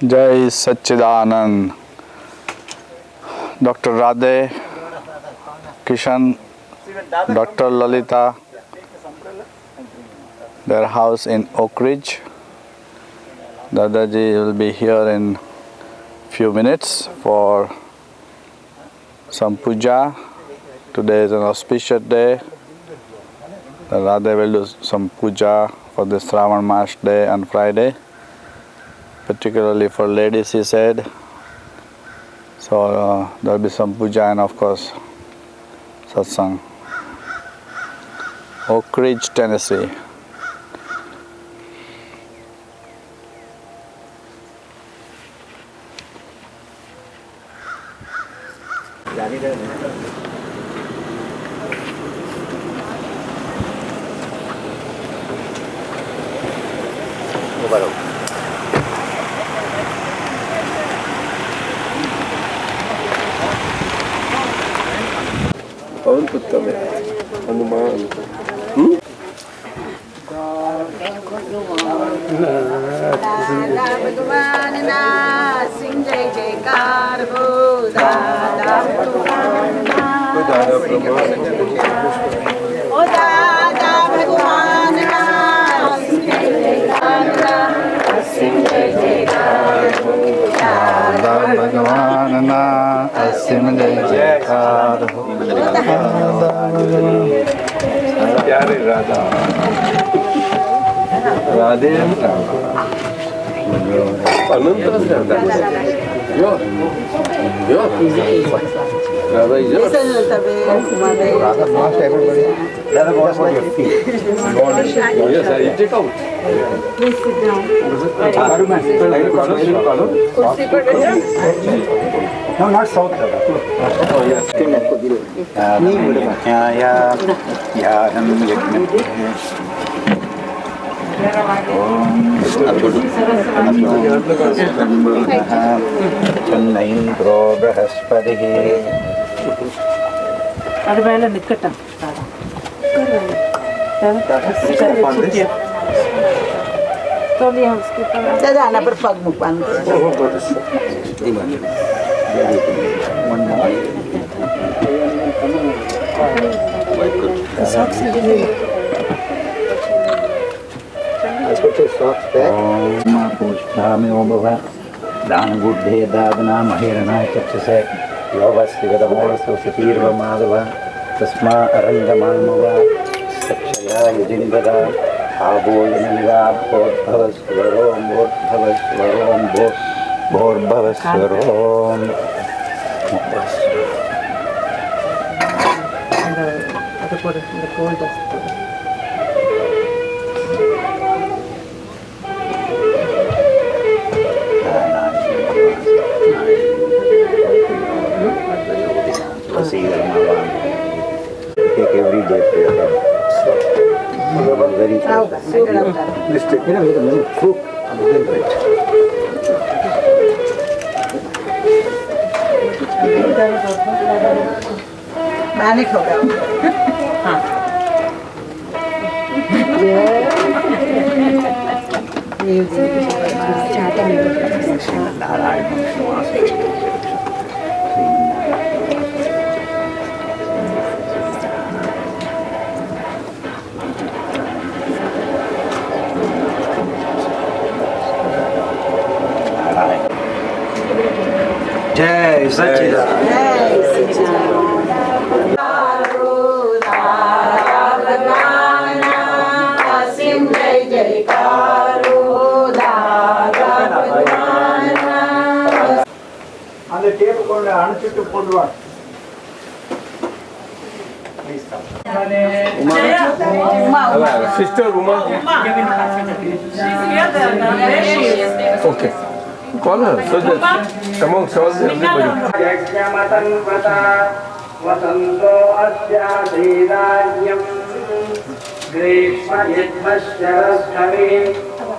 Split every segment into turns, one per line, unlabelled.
जय Sachchidanand. Doctor Radhe, Kishan, Dr. Lalita, their house in Oak Ridge. Dadaji will be here in few minutes for some puja. Today is an auspicious day. Radha will do some puja for this Shravan Mash day on Friday, particularly for ladies, he said. So there will be some puja and of course satsang. Oak Ridge, Tennessee.
पवन पुत्र में हनुमान
भगवान ना सिंह जय जयकार हो दादा भगवान ना ओ दादा भगवान ना सिंह जय जयकार सिंह जय जयकार हो
दादा भगवान ना असीम जय जयकार हो।
प्यारे राधा राधे अनंत
Listen to the
Radha must everybody. Radha must for your feet. Yes, I take out.
Please sit down.
No, not south. Oh, yes.
चन्नैन्द्रो बृहस्पतिः
Dadah anak berpagmupan.
दान बुद्धे दादना महेरणा चक्षुषे योगस्थिगतमोरसुतीर्वमाधव तस्मा अरङ्गमामव सक्षया युजिन्वदा आबोयनिवाभोद्भवस्वरों भोर्भवस्वरों भोर्भवस्वरों take every day prayer. Very Please take fruit and then wait.
Manik hoga.
Jai Sachchidanand.
Jai Sachchidanand.
அந்த tape கொண்டு அனுப்பிட்டு போடுவார். Sister Uma. Okay. Call her so that amongst all everybody.
वसन्तो अस्याधीराज्यं ग्रीष्मयज्ञश्चरस्थवे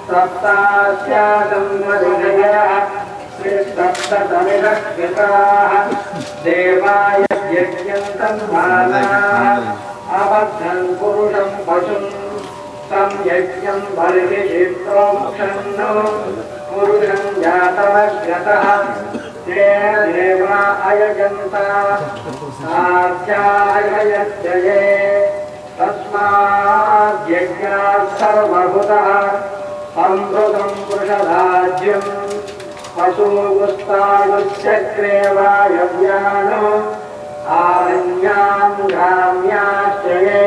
सप्तास्यादं मरुदयः श्रीसप्ततमिरक्षिताः देवाय यज्ञं तन्मानाः अबद्धं पुरुषं पशुं तं यज्ञं बर्हिषि प्रोक्षन्नो पुरुषं जात तमग्रतः ते देवा अयजन्ता साध्याययत्यये तस्माद् यज्ञात् सर्वभूतः संभृतं पुरुषराज्यम् पशुगुस्तानुश्चक्रे वायव्यानो आरण्यां ग्राम्याश्रये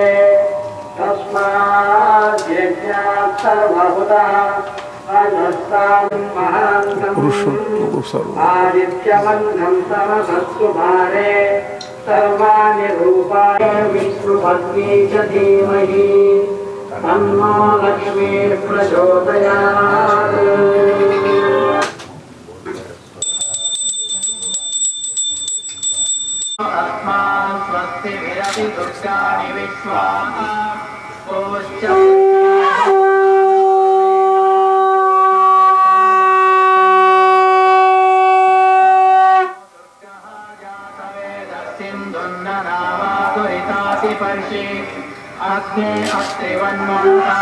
तस्माद् यज्ञात् सर्वभूतः अजस्तां महान्तम् आदित्यमन्नं तमसत्सुभारे सर्वाणि रूपाणि विष्णुपत्नी च धीमहि तन्नो लक्ष्मीः प्रचोदयात्। अस्मान् स्वस्तिभिरपि दुर्गाणि विश्वाः कोश्च पर्षि अग्ने अस्त्रिवन्मोन्ता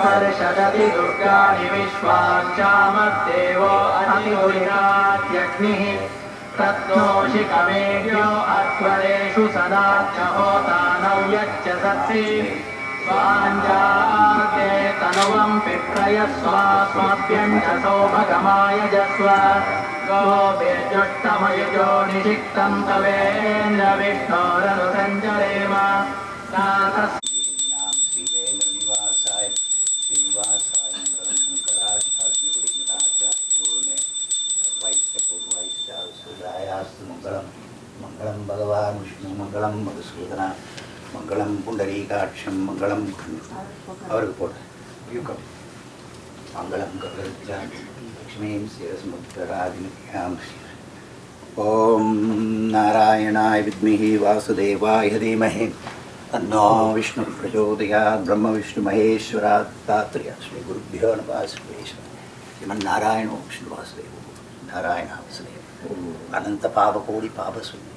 पर्षदति दुर्गाणि विश्वाचामद्देवो अतिगुरिरात्यग्निः तत्नोषिकमेभ्यो अध्वरेषु सदात्यहोतानौ यच्च सत्सि स्वाञ्जाते तनुवं पिप्रयस्वास्मभ्यञ्जसो भगमाय जस्व गोभिर्जुष्टमयुजो निषिक्तं तवेन्द्र विष्णोरनुसञ्चरेम
मंगलम भगवान विष्णु मंगलम मधुसूदन मंगलम पुंडरीकाक्षम मंगलम और मंगलम लक्ष्मी शिरस्मुद्रादिनित्यां ओम नारायणाय विद्महे वासुदेवाय धीमहि तन्नो विष्णु प्रचोदयात् ब्रह्म विष्णु महेश्वरात् तात्पर्य श्री गुरुभ्यो नमः श्रीमन्नारायण विष्णु वासुदेव नारायण वासुदेव अनंत पावकोटि पापशून्य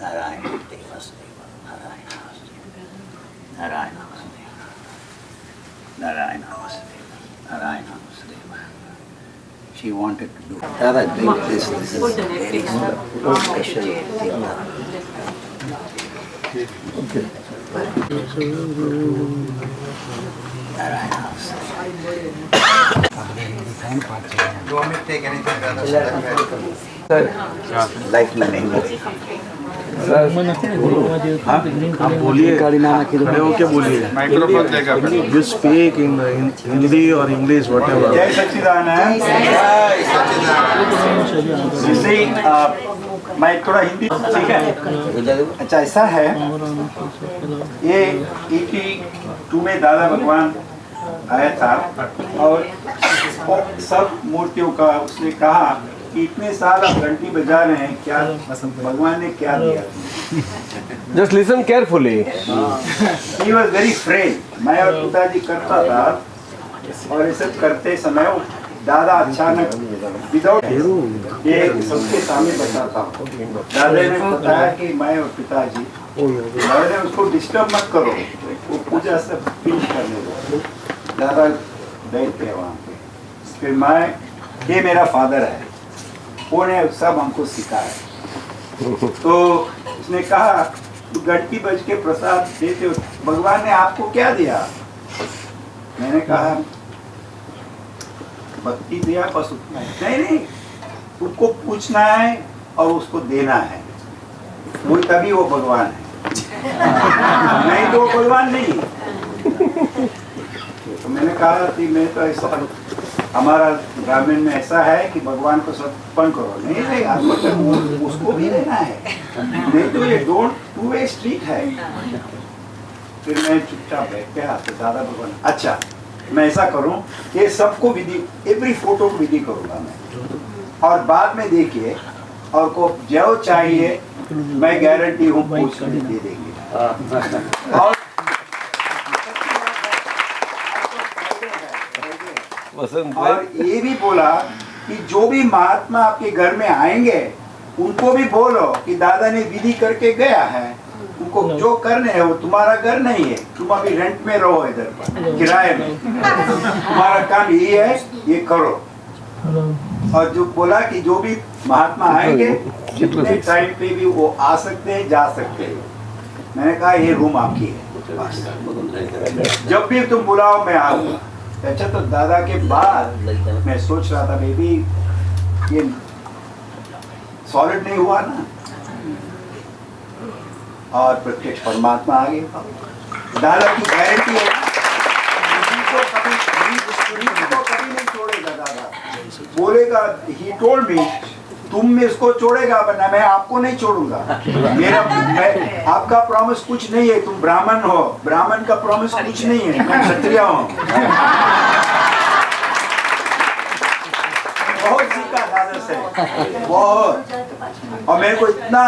Narayan देवस्देव Narayan Narayan Narayan Narayan She wanted to do Dada drink this is very special thing. Okay. Narayana. Do you want me to take anything? Life में नहीं
आप बोलिए खड़े होके बोलिए
माइक्रोफोन देगा
यू स्पीक इन हिंदी और इंग्लिश व्हाटएवर
जय सच्चिदानंद मैं थोड़ा हिंदी ठीक है अच्छा ऐसा है ये 82 में दादा भगवान आया था और सब मूर्तियों का उसने कहा कि इतने साल आप घंटी बजा रहे हैं क्या भगवान ने क्या दिया
just listen carefully
he was very friend मैं और पिताजी करता था और ये सब करते समय दादा अचानक विदाउट ये सबके सामने बताता हूँ दादा ने बताया कि मैं और पिताजी दादा ने उसको डिस्टर्ब मत करो वो पूजा सब फिनिश करने दो दादा बैठते हैं वहाँ पे फिर मैं ये मेरा फादर है वो ने सब हमको सिखाया तो उसने कहा तू घंटी बज के प्रसाद देते हो भगवान ने आपको क्या दिया मैंने कहा भक्ति दिया बस उतना नहीं उसको पूछना है और उसको देना है वो तभी वो भगवान है नहीं तो भगवान नहीं तो मैंने कहा कि मैं तो ऐसा हमारा ग्रामीण में ऐसा है कि भगवान को समर्पण करो नहीं आपको तो उसको भी देना है नहीं तो ये डोंट टू वे स्ट्रीट है फिर मैं चुपचाप बैठ के हाथ से दादा भगवान अच्छा मैं ऐसा करूं कि सबको विधि एवरी फोटो को विधि करूंगा मैं और बाद में देखिए और को जो चाहिए मैं गारंटी हूँ पूछ कर दे देंगे और ये भी बोला कि जो भी महात्मा आपके घर में आएंगे उनको भी बोलो कि दादा ने विधि करके गया है, उनको जो करने है वो तुम्हारा घर नहीं है, तुम अभी रेंट में रहो, इधर पर किराए में, तुम्हारा काम यही है, ये करो। और जो बोला कि जो भी महात्मा आएंगे जितने टाइम पे भी वो आ सकते हैं, जा सकते हैं। मैंने कहा ये रूम आपकी है, जब भी तुम बुलाओ मैं आऊंगा। अच्छा, तो दादा के बाद मैं सोच रहा था बेबी ये सॉलिड नहीं हुआ ना, और प्रत्यक्ष परमात्मा आ गया। दादा की गारंटी है, कभी नहीं छोड़ेगा दादा। बोलेगा ही टोल्ड मी तुम इसको छोड़ेगा वरना मैं आपको नहीं छोड़ूंगा। मैं आपका प्रॉमिस कुछ नहीं है, तुम ब्राह्मण हो, ब्राह्मण का प्रॉमिस कुछ नहीं है, मैं क्षत्रिय हूँ। बहुत सीखा दादा से, बहुत। और मेरे को इतना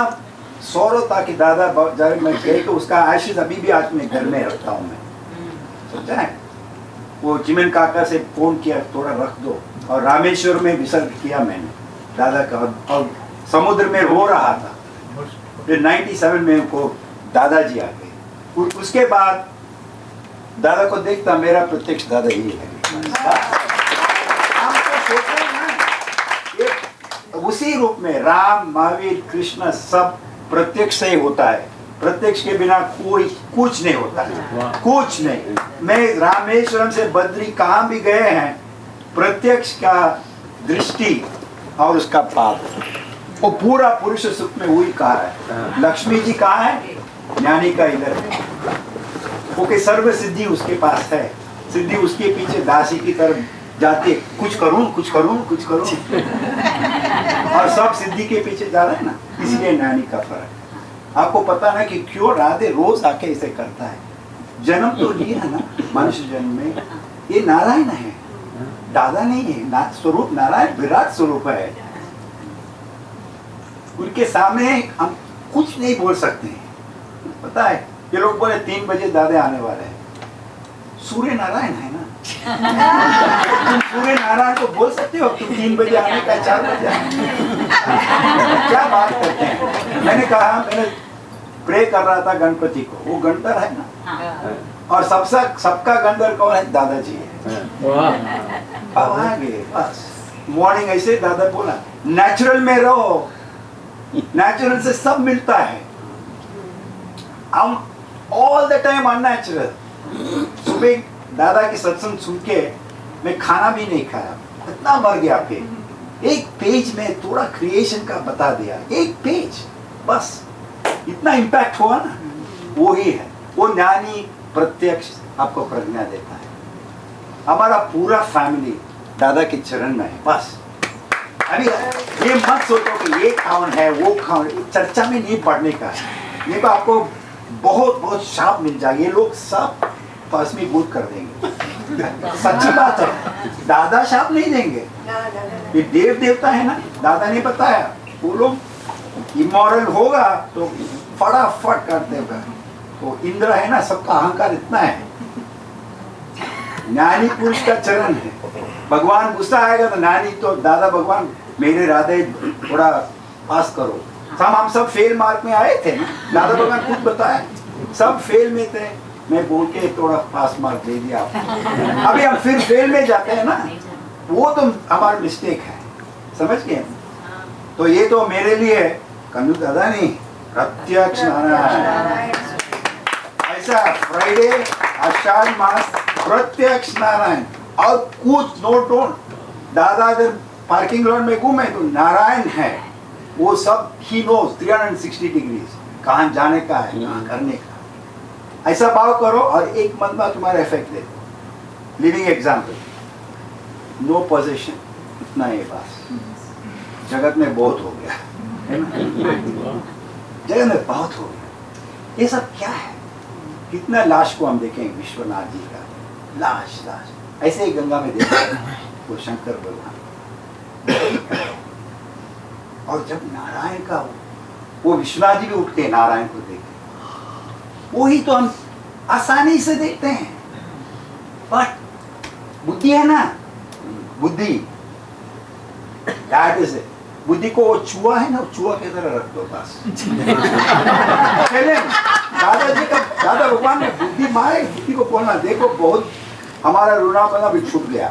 सौरव था कि दादा जब मैं गए तो उसका आशीष अभी भी आज मैं घर में रखता हूँ मैं, समझा है। वो जिमिन काका से फोन किया थोड़ा रख दो, और रामेश्वर में विसर्ग किया मैंने दादा का, और समुद्र में रो रहा था। फिर 97 में उनको दादाजी आ गए। उसके बाद दादा को देखता मेरा प्रत्यक्ष दादा ही है। उसी रूप में राम, महावीर, कृष्ण सब प्रत्यक्ष से ही होता है। प्रत्यक्ष के बिना कोई कुछ नहीं होता है, कुछ नहीं। मैं रामेश्वरम से बद्री कहाँ भी गए हैं, प्रत्यक्ष का दृष्टि और उसका पाप, वो पूरा पुरुष सुख में वही कहा है। लक्ष्मी जी कहाँ है, ज्ञानी का इधर है। ओके, सर्व सिद्धि उसके पास है, सिद्धि उसके पीछे दासी की तरफ जाती है, कुछ करूं कुछ करूं कुछ करूं और सब सिद्धि के पीछे जा रहे हैं ना, इसलिए ज्ञानी का फर्क। आपको पता ना कि क्यों राधे रोज आके इसे करता है। जन्म तो लिया ना मनुष्य जन्म में, ये नारायण है, दादा नहीं है। स्वरूप नारायण विराट स्वरूप है, उनके सामने हम कुछ नहीं बोल सकते हैं। पता है ये लोग बोले 3 बजे दादा आने वाले हैं, सूर्य नारायण है ना। तुम सूर्य नारायण को बोल सकते हो तुम 3 बजे आने का, 4 बजे क्या बात करते हैं। मैंने कहा, मैंने प्रे कर रहा था गणपति को, वो गणतर है ना, और सबका गणतर कौन है, दादाजी है। अब आ गए बस। मॉर्निंग ऐसे दादा बोला नेचुरल में रहो, नेचुरल से सब मिलता है, हम ऑल द टाइम अननेचुरल। सुबह दादा की सत्संग सुन के मैं खाना भी नहीं खाया, इतना मर गया पेट। एक पेज में थोड़ा क्रिएशन का बता दिया, एक पेज बस, इतना इम्पैक्ट हुआ ना। वो ही है, वो ज्ञानी प्रत्यक्ष आपको प्रज्ञा देता है। हमारा पूरा फैमिली दादा के चरण में है बस। अभी ये मत सोचो कि ये कौन है वो कौन, चर्चा में नहीं पढ़ने का है। ये तो आपको बहुत बहुत शाप मिल जाए, ये लोग सब भस्मीभूत कर देंगे। सच्ची बात है, दादा शाप नहीं देंगे। ये देव देवता है ना, दादा ने बताया, वो लोग इमोरल होगा तो फटाफट कर देगा। तो इंद्र है ना, सबका अहंकार इतना है। ज्ञानी पुरुष का चरण है, भगवान गुस्सा आएगा तो ज्ञानी तो दादा भगवान मेरे राधे थोड़ा पास करो। हम सब फेल मार्क में आए थे, दादा भगवान खुद बताया सब फेल में थे, मैं बोल के थोड़ा पास मार्क दे दिया। अभी हम फिर फेल में जाते हैं ना, वो तो हमारा मिस्टेक है, समझ गए। तो ये तो मेरे लिए कंजू दादा नहीं, प्रत्यक्ष नारायण। ऐसा फ्राइडे आषाढ़ मास प्रत्यक्ष नारायण, और कुछ नो डोंट। दादा अगर पार्किंग लॉट में घूमे तो नारायण है, वो सब ही नोज 360 डिग्रीज, कहाँ जाने का है, कहाँ करने का। ऐसा भाव करो और एक मन में तुम्हारा इफेक्ट दे। लिविंग एग्जाम्पल, नो पोजेशन, इतना ही बस। जगत में बहुत हो गया है ना, जगत में बहुत हो गया। ये सब क्या है, कितना लाश को हम देखेंगे, विश्वनाथ जी का लाश लाश, ऐसे ही गंगा में देखा वो शंकर भगवान। और जब नारायण का वो विश्वनाथ जी भी उठते नारायण को देखे, वही तो हम आसानी से देखते हैं। बट बुद्धि है ना, बुद्धि दैट इज इट। बुद्धि को वो चूहा है ना, चूहा की तरह रख दो बस। चले दादाजी का, दादा भगवान ने बुद्धि मारे, बुद्धि को बोलना देखो बहुत हमारा रूनापना भी छूट गया।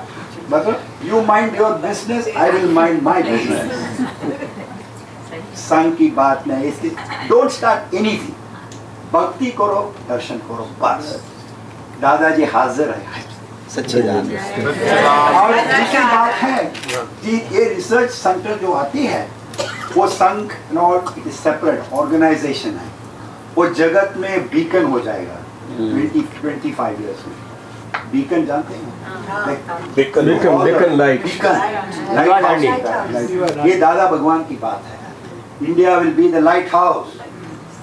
मतलब you mind your business, I will mind my business. संग की बात नहीं, इसकी डोंट स्टार्ट एनीथिंग, भक्ति करो, दर्शन करो बस। दादाजी हाजिर है सच्चिदानंद। और दूसरी बात है कि ये रिसर्च सेंटर जो आती है वो संघ नॉट सेपरेट ऑर्गेनाइजेशन है, वो जगत में बीकन हो जाएगा 20-25 इयर्स में। बीकन जानते हैं?
Beacon light.
ये दादा भगवान की बात है। India will be the light house,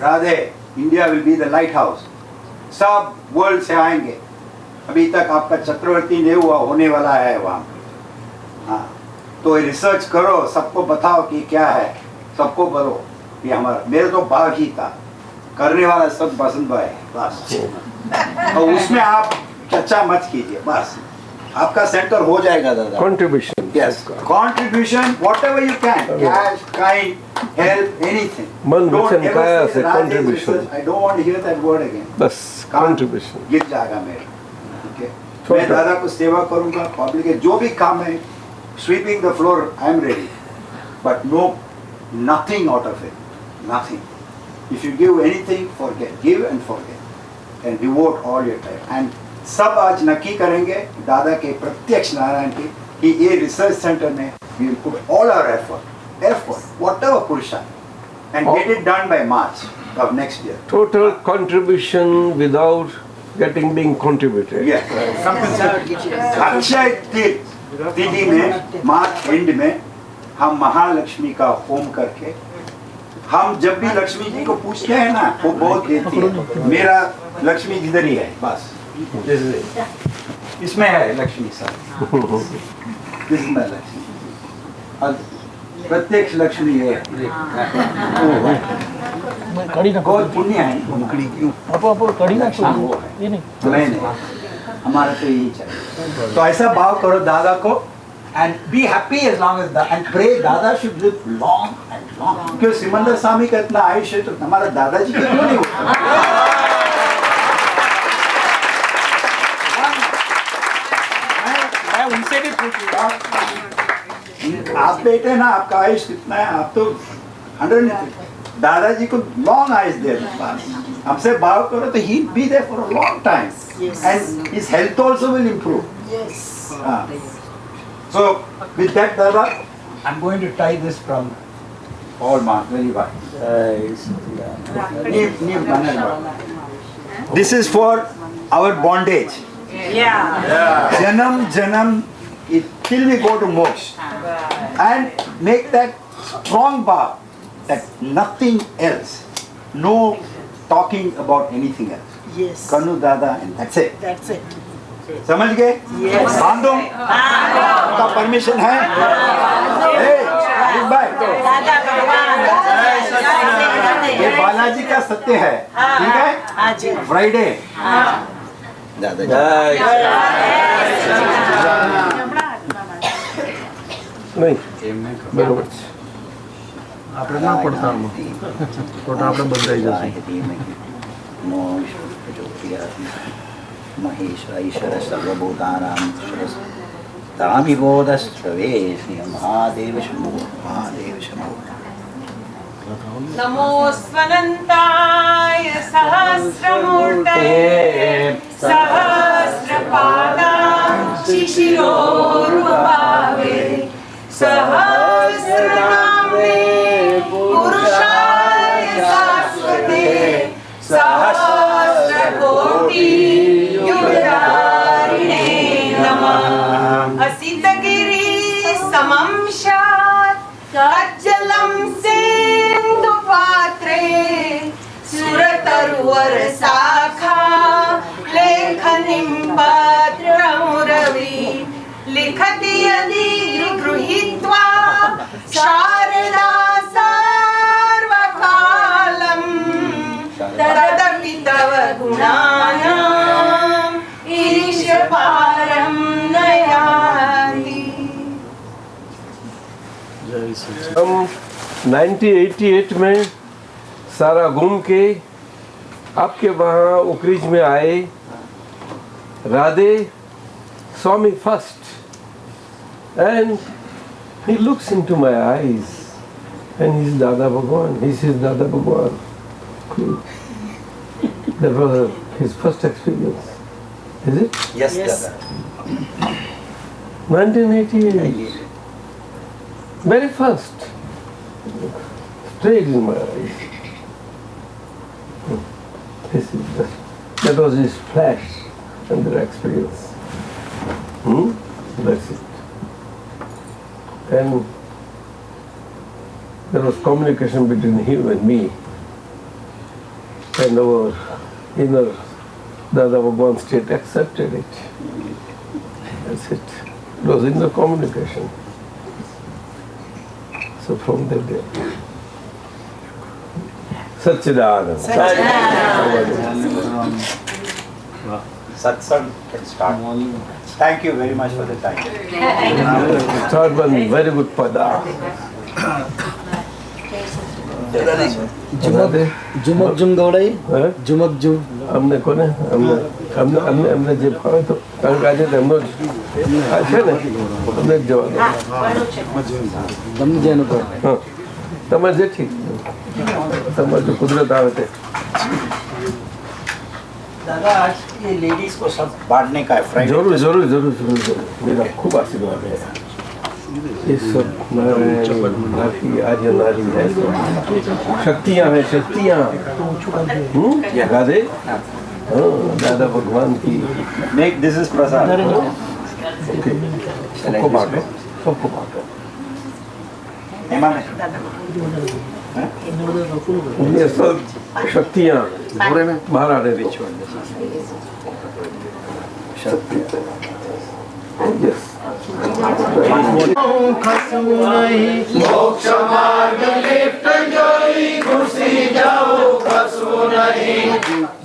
Radhe, India will be the light house. सब वर्ल्ड से आएंगे। अभी तक आपका चक्रवर्ती नहीं हुआ, होने वाला है वहाँ। हाँ, तो रिसर्च करो, सबको बताओ कि क्या है, सबको बोलो ये हमारा, मेरे तो भाग ही था, करने वाला सब बसंत भाई है बस। और उसमें आप चर्चा मत कीजिए बस, आपका सेंटर हो जाएगा दादा।
Contribution,
yes, contribution whatever you can, cash, kind, help, anything.
मन वचन काया से contribution.
I don't want to hear that word again.
बस कंट्रीब्यूशन
गिर जाएगा मेरे। मैं दादा को सेवा करूंगा, पब्लिक के जो भी काम है, sweeping the floor I am ready, but no nothing out of it, nothing. If you give anything, forget, give and forget and devote all your time. And सब आज नक्की करेंगे दादा के प्रत्यक्ष नारायण की कि ये रिसर्च सेंटर में we will put all our effort whatever पुरुषार्थ and get it done by March of next year.
total contribution without being contributed.
Yes. अक्षय तिथि में, मार्च एंड में हम महालक्ष्मी का होम करके, हम जब भी लक्ष्मी जी को पूछते हैं ना, वो बहुत देती है। मेरा लक्ष्मी जिधर ही है बस, इसमें है लक्ष्मी सर, इसमें लक्ष्मी, प्रत्यक्ष लक्ष्मी है। बहुत पुण्य है नहीं, हमारा तो यही चाहिए। तो ऐसा भाव करो दादा को and be happy as long as and pray Dada should live long and long. क्यों सिमंदर स्वामी का इतना आयुष्य तो हमारा दादाजी का क्यों नहीं होता? मैं उनसे भी पूछूंगा, आप बेटे ना, आपका आयुष कितना है? आप तो 100। दादाजी को लॉन्ग आयुष दे, हमसे भाव करो तो he be there for a long time and his health also will improve. So with that Dada, I am going to tie this from all mark very wide. This is for our bondage. Janam Janam, till we go to moksha, and make that strong vow that nothing else, no talking about anything else.
Yes.
Kanu Dada, and that's it.
That's it.
समझ गए?
Yes.
बांधो, आपका permission है? Bye. ये बालाजी का सत्य है, ठीक है? फ्राइडे।
नहीं बरोबर છે.
આપણે ના પડતા ખોટા આપણે બંધાઈ જશે.
महेश्वर ईश्वर सर्वभूतानां तामिबोधस्त्रवे श्री महादेव शंभो महादेव शंभो।
नमो स्वनन्ताय सहस्रमूर्तये सहस्रपादां शिशिरोरुभावे सहस्रनाम्ने पुरुषाय शाश्वते सहस्रकोटि युगधारिणे नमः। असितगिरि समं शात् कज्जलं सिन्धुपात्रे सुरतरुवर शाखा लेखनीं भद्रमुरवि लिखति यदि गृहीत्वा शारदा सर्वकालं तदपि तव गुणानाम् ईशपारं न याति।
हम 1988 में सारा घूम के आपके वहाँ उकरीज में आए. Radhe saw me first and he looks into my eyes and he's Dada Bhagwan. He says Dada Bhagwan. That was his first experience. Is it?
Yes, Dada.
1988. Very first. Straight in my eyes. That was his flash and their experience. That's it. And there was communication between him and me. And our inner Dada Bhagwan state accepted it. That's it. It was inner communication. So from that day. Satchidanand.
Satsang can start. Thank you very much for the time.
Third one, very good pada.
झुमक जुम गौड़ाई झुमक जुम
અમને કોને અમને જે ભાવે તો કારણ કે આજે તેમનો જ આ છે ને તમને જ જવાનું
તમને જેનું કહો
હા તમારે જે ઠીક તમારે જો કુદરત આવે તે
दादा आज ये लेडीज को सब बांटने का है फ्राइडे.
जरूर जरूर जरूर जरूर जरूर मेरा खूब आशीर्वाद है ये सब नारी आर्य नारी है शक्तियाँ हैं शक्तियाँ राधे दादा भगवान की
Make this is Prasad.
Okay सबको बांटो सबको बांटो
हेमा ने
ये सब शक्तियाँ बाहर आने दीजिए यस
मोक्ष मार्ग लिप्त जोई घुसी जाओ खसो नहीं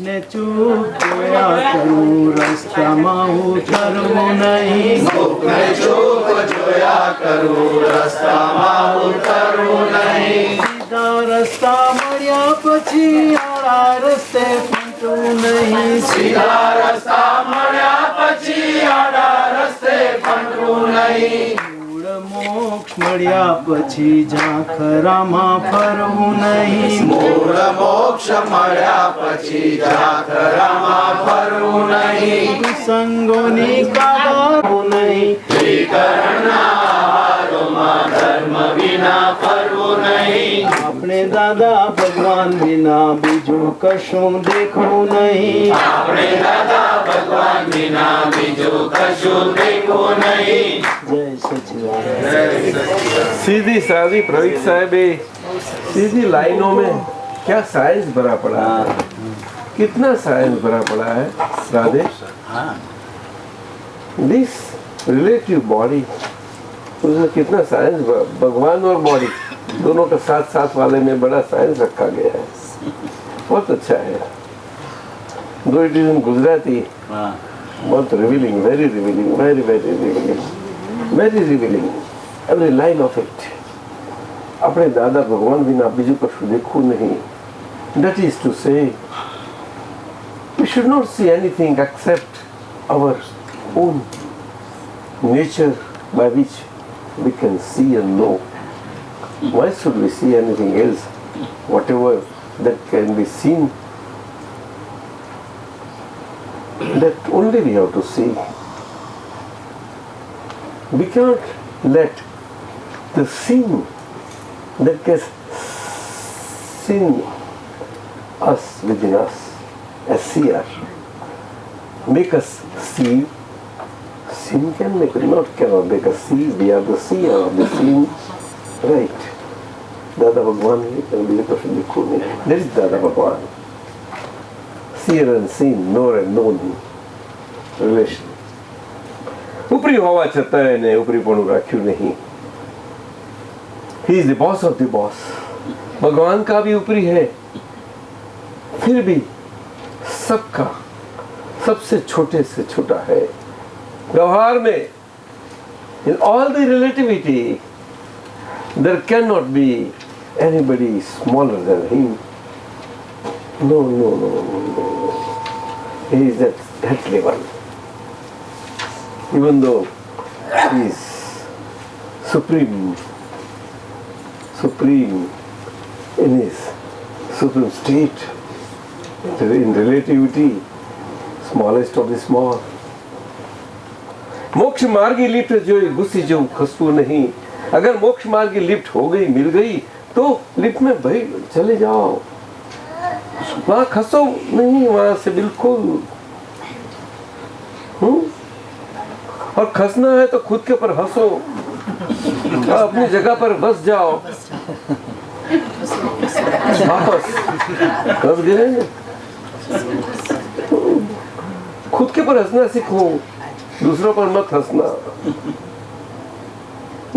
ने चूक जोया करूं रस्ताમાં ઉતરવું નહીં
मैं चूक जोया करूं रस्ताમાં उतरવું नहीं
સીધા રસ્તા મળ્યા પછી આડા રસ્તે ફંટવું નહીં
सीधा रास्ता મળ્યા પછી આડા રસ્તે ફંટવું નહીં
મૂળ મોક્ષ મળ્યા પછી ઝાંખરામાં ફરવું નહીં
મૂળ મોક્ષ મળ્યા પછી જાખરામાં ફરવું નહીં
સંગોની કાબા નહીં
વિકરણના આહારોમાં ધર્મ વિના ફરવું નહીં
આપણે દાદા ભગવાન વિના બીજું કશું દેખવું નહીં
આપણે દાદા ભગવાન વિના બીજું કશું દેખવું નહીં
જય સચિદાનંદ
सीधी सादी प्रवीक साहब सीधी लाइनों में क्या साइंस भरा पड़ा है कितना साइंस भरा पड़ा है राधे दिस रिलेटिव बॉडी उसमें कितना साइंस भगवान और बॉडी दोनों के साथ साथ वाले में बड़ा साइंस रखा गया है बहुत अच्छा है दो इट इज इन गुजराती बहुत revealing very revealing very very revealing very revealing every line of it. अपने दादा भगवान बिना बीजू कशु देखू नहीं. That is to say, we should not see anything except our own nature by which we can see and know. Why should we see anything else? Whatever that can be seen, that only we have to see. We cannot let the sin that gets sin us within us as seer make us see. Sin can make cannot make us see. We are the seer of the sin, right? Dada Bhagwan there is Dada Bhagwan, seer and sin, knower and known relation. ऊपरी होवा छता है ने ऊपरी पण राख्यू नहीं. He is the boss of the boss. भगवान का भी ऊपरी है फिर भी सबका सबसे छोटे से छोटा है व्यवहार में. In all the relativity There cannot be anybody smaller than him. No. He is at that level. Even though he is supreme in his supreme state, in relativity, smallest of the small. मोक्ष मार्गी lift जो गुस्सी जो खुशबू नहीं, अगर मोक्ष मार्गी lift हो गई, मिल गई, तो लिफ्ट में भाई चले जाओ, वहां खसो नहीं, वहां से बिल्कुल। और खसना है तो खुद के ऊपर हंसो, अपनी जगह पर बस जाओ, वापस कस गए। खुद के ऊपर हंसना सीखो, दूसरों पर मत हंसना।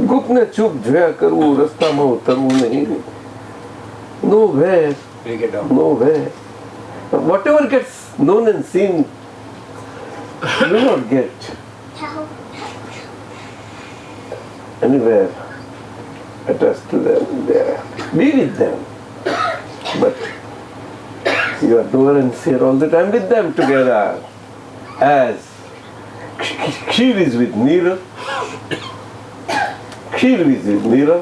गुप्त ने चुप जोया करू, रास्ता में उतरવું नहीं। No way, no way. Whatever gets known and seen will not get anywhere attached to them. There, be with them, but you are knower and seer all the time with them together, as Kshir is with Nira. Kshir is with Nira.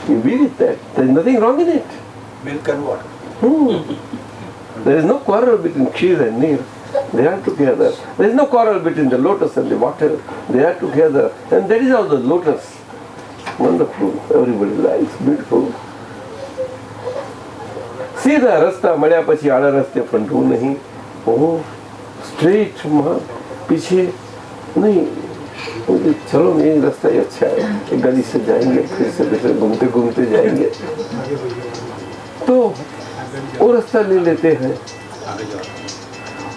You be with that. There is nothing wrong in it.
Milk and water.
There is no quarrel between Kshir and Nira. They are together. There is no quarrel between the lotus and the water. They are together. And that is how the lotus. Wonderful. Everybody likes. Beautiful. सीधा रास्ता મળ્યા પછી આડા રસ્તે ફંટવું નહીં. Straight पीछे नहीं, चलो ये रास्ता ही अच्छा है, एक गली से जाएंगे, फिर से घूमते घूमते जाएंगे, तो वो रास्ता ले लेते हैं।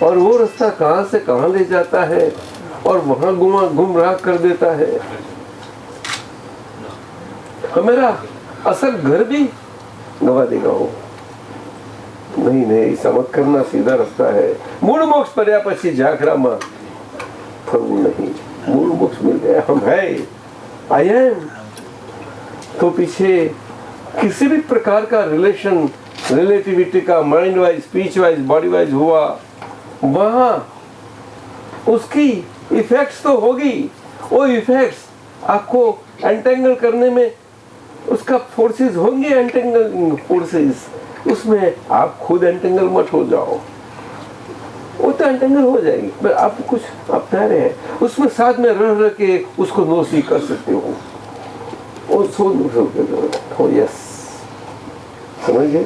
और वो रास्ता कहाँ से कहाँ ले जाता है और वहां गुमराह कर देता है। हमारा असल घर भी गवा देगा वो। नहीं ऐसा मत करना, सीधा रास्ता है। मूल मोक्ष पर्या पछी जाखरा में फरવું नहीं। मूल मोक्ष मिल गया, हम है, आई एम, तो पीछे किसी भी प्रकार का रिलेशन, रिलेटिविटी का mind wise, speech wise, body wise हुआ, वहां उसकी इफेक्ट्स तो होगी। वो इफेक्ट्स आपको एंटेंगल करने में उसका फोर्सेस होंगे, एंटेंगल फोर्सेस, उसमें आप खुद एंटेंगल मत हो जाओ, वो तो एंटेंगल हो जाएगी, पर आप कुछ आप प्यारे हैं उसमें, साथ में रह के उसको नोसी कर सकते हो। और हो यस, समझ गए?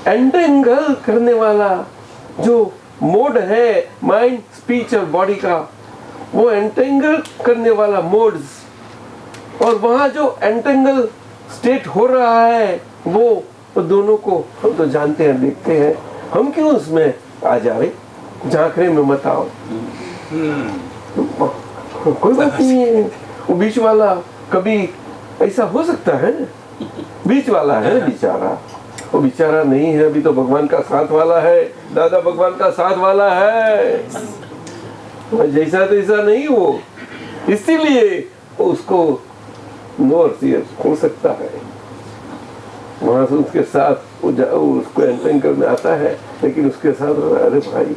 एंटेंगल करने वाला जो मोड है माइंड, स्पीच और बॉडी का, वो एंटेंगल करने वाला मोड्स, और वहां जो एंटेंगल स्टेट हो रहा है वो दोनों को हम तो जानते हैं, देखते हैं, हम क्यों उसमें आ जाए, झांकने में मत आओ। कोई बात नहीं है, वो बीच वाला कभी ऐसा हो सकता है, बीच वाला है बेचारा, वो बेचारा नहीं है, अभी तो भगवान का साथ वाला है, दादा भगवान का साथ वाला है, जैसा तैसा नहीं वो, इसीलिए उसको नोर हो सकता है, वहां से उसके साथ उसको एंटरिंग करने आता है, लेकिन उसके साथ अरे भाई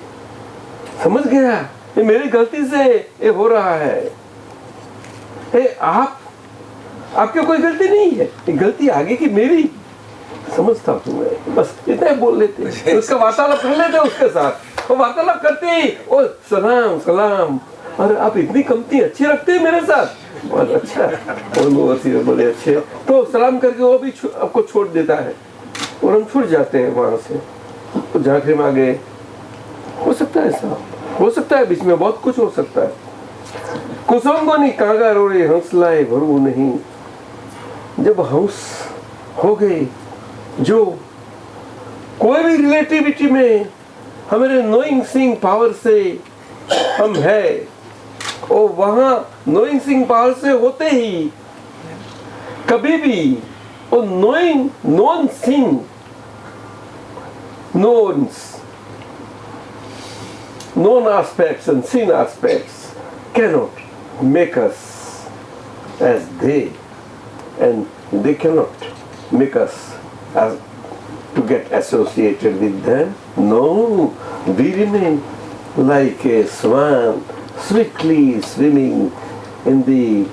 समझ गया ये मेरी गलती से ये हो रहा है, आपकी कोई गलती नहीं है, ये गलती आगे की मेरी, समझता हूँ मैं, बस इतना ही बोल लेते, उसका वार्तालाप कर लेते उसके साथ, वो वार्तालाप करते ही ओ सलाम सलाम, अरे आप इतनी कमती अच्छी रखते हैं मेरे साथ, बहुत अच्छा, बड़े अच्छे, तो सलाम करके वो भी आपको छोड़ देता है और हम छूट जाते हैं वहां से, तो झांकरे में आ गए। हो सकता है ऐसा, हो सकता है, बीच में बहुत कुछ हो सकता है। कुसुमगोनी कागा रोड़े हंसलाए भरवू नहीं, जब हंस हो गए, जो कोई भी रिलेटिविटी में हमारे नोइंग सीइंग पावर से हम है, और वहां नोइंग सीइंग पावर से होते ही कभी भी वो knowing non seeing known aspects and seen aspects cannot make us as they, and they cannot make us to get associated with them. No, we remain like a swan swiftly swimming in the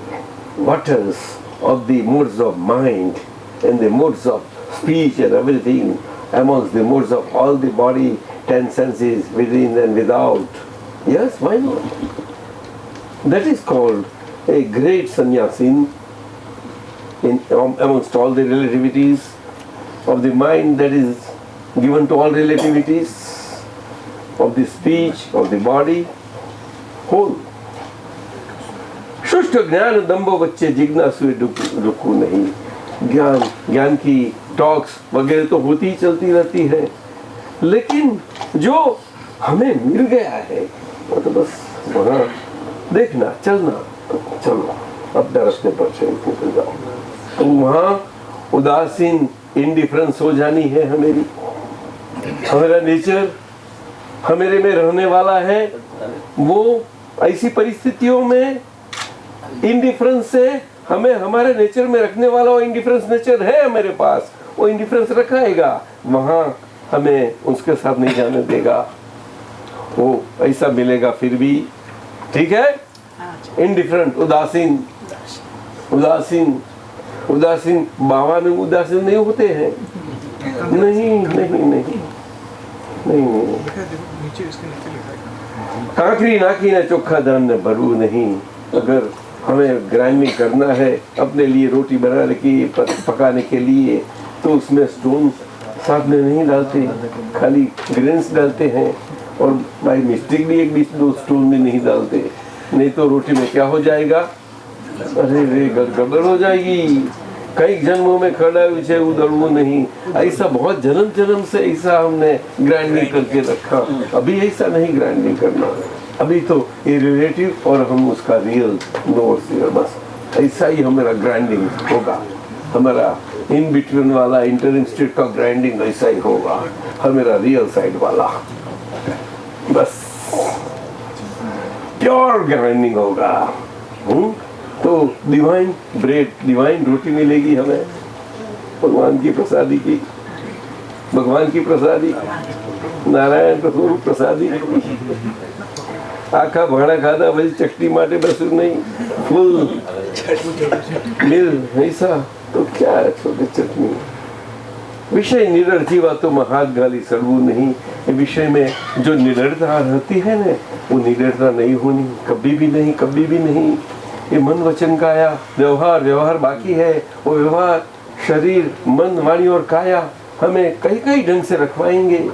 waters of the modes of mind and the modes of speech and everything, amongst the modes of all the body, 10 senses within and without. Yes, why not? That is called a great sannyasin amongst all the relativities of the mind that is given to all relativities, of the speech, of the body, whole. शुष्ट ज्ञान दंभो बच्चे जिज्ञासु रुकू नहीं. ज्ञान की talks वगैरह तो होती ही चलती रहती है, लेकिन जो हमें मिल गया है वो तो बस वहाँ देखना, चलना, चलो अपने रास्ते पर निकल जाओ. तो वहाँ उदासीन इंडिफरेंस हो जानी है हमेरी. हमारा नेचर हमेरे में रहने वाला है, वो ऐसी परिस्थितियों में इंडिफरेंस से हमें हमारे नेचर में रखने वाला वो इंडिफरेंस नेचर है हमारे पास, वो इंडिफरेंस रखाएगा, वहाँ हमें उसके साथ नहीं जाने देगा. वो ऐसा मिलेगा फिर भी, ठीक है. इंडिफरेंट, उदासीन, उदासीन, उदासीन बाबा में उदासीन नहीं होते हैं. नहीं नहीं नहीं नहीं. काकरी नाकी ने चोखा दान ने भरू नहीं. अगर हमें ग्राइंडिंग करना है अपने लिए, रोटी बनाने की, पकाने के लिए, तो उसमें स्टोन साथ में नहीं डालते, खाली ग्रेन्स डालते हैं, और बाय मिस्टेक भी एक बीच दो स्टोन भी नहीं डालते. नहीं तो रोटी में क्या हो जाएगा, अरे रे गड़बड़ हो जाएगी. कई जन्मों में खड़ा विषय उधड़ू नहीं. ऐसा बहुत जन्म जन्म से ऐसा हमने ग्राइंडिंग करके रखा. अभी ऐसा नहीं ग्राइंडिंग करना. अभी तो ये रिलेटिव और हम उसका रियल नोट्स, बस ऐसा ही हमारा ग्राइंडिंग होगा. हमारा इन बिटवीन वाला इंटरिंग स्टेट का ग्राइंडिंग ऐसा ही होगा, हमारा रियल साइड वाला बस प्योर ग्राइंडिंग होगा. तो डिवाइन ब्रेड, डिवाइन रोटी मिलेगी हमें, भगवान की प्रसादी की, भगवान की प्रसादी, नारायण प्रभु प्रसादी. आखा भाड़ा खाधा भाई चटनी माटे बसु नहीं, फुल मिल ऐसा तो क्या है छोटे चटनी. विषय निडर थी बातों में हाथ गाली सड़वू नहीं. विषय में जो निडरता रहती है ना, वो निडरता नहीं होनी कभी भी नहीं, कभी भी नहीं. ये मन वचन काया व्यवहार, व्यवहार बाकी है. वो व्यवहार शरीर मन वाणी और काया हमें कई कई ढंग से रखवाएंगे.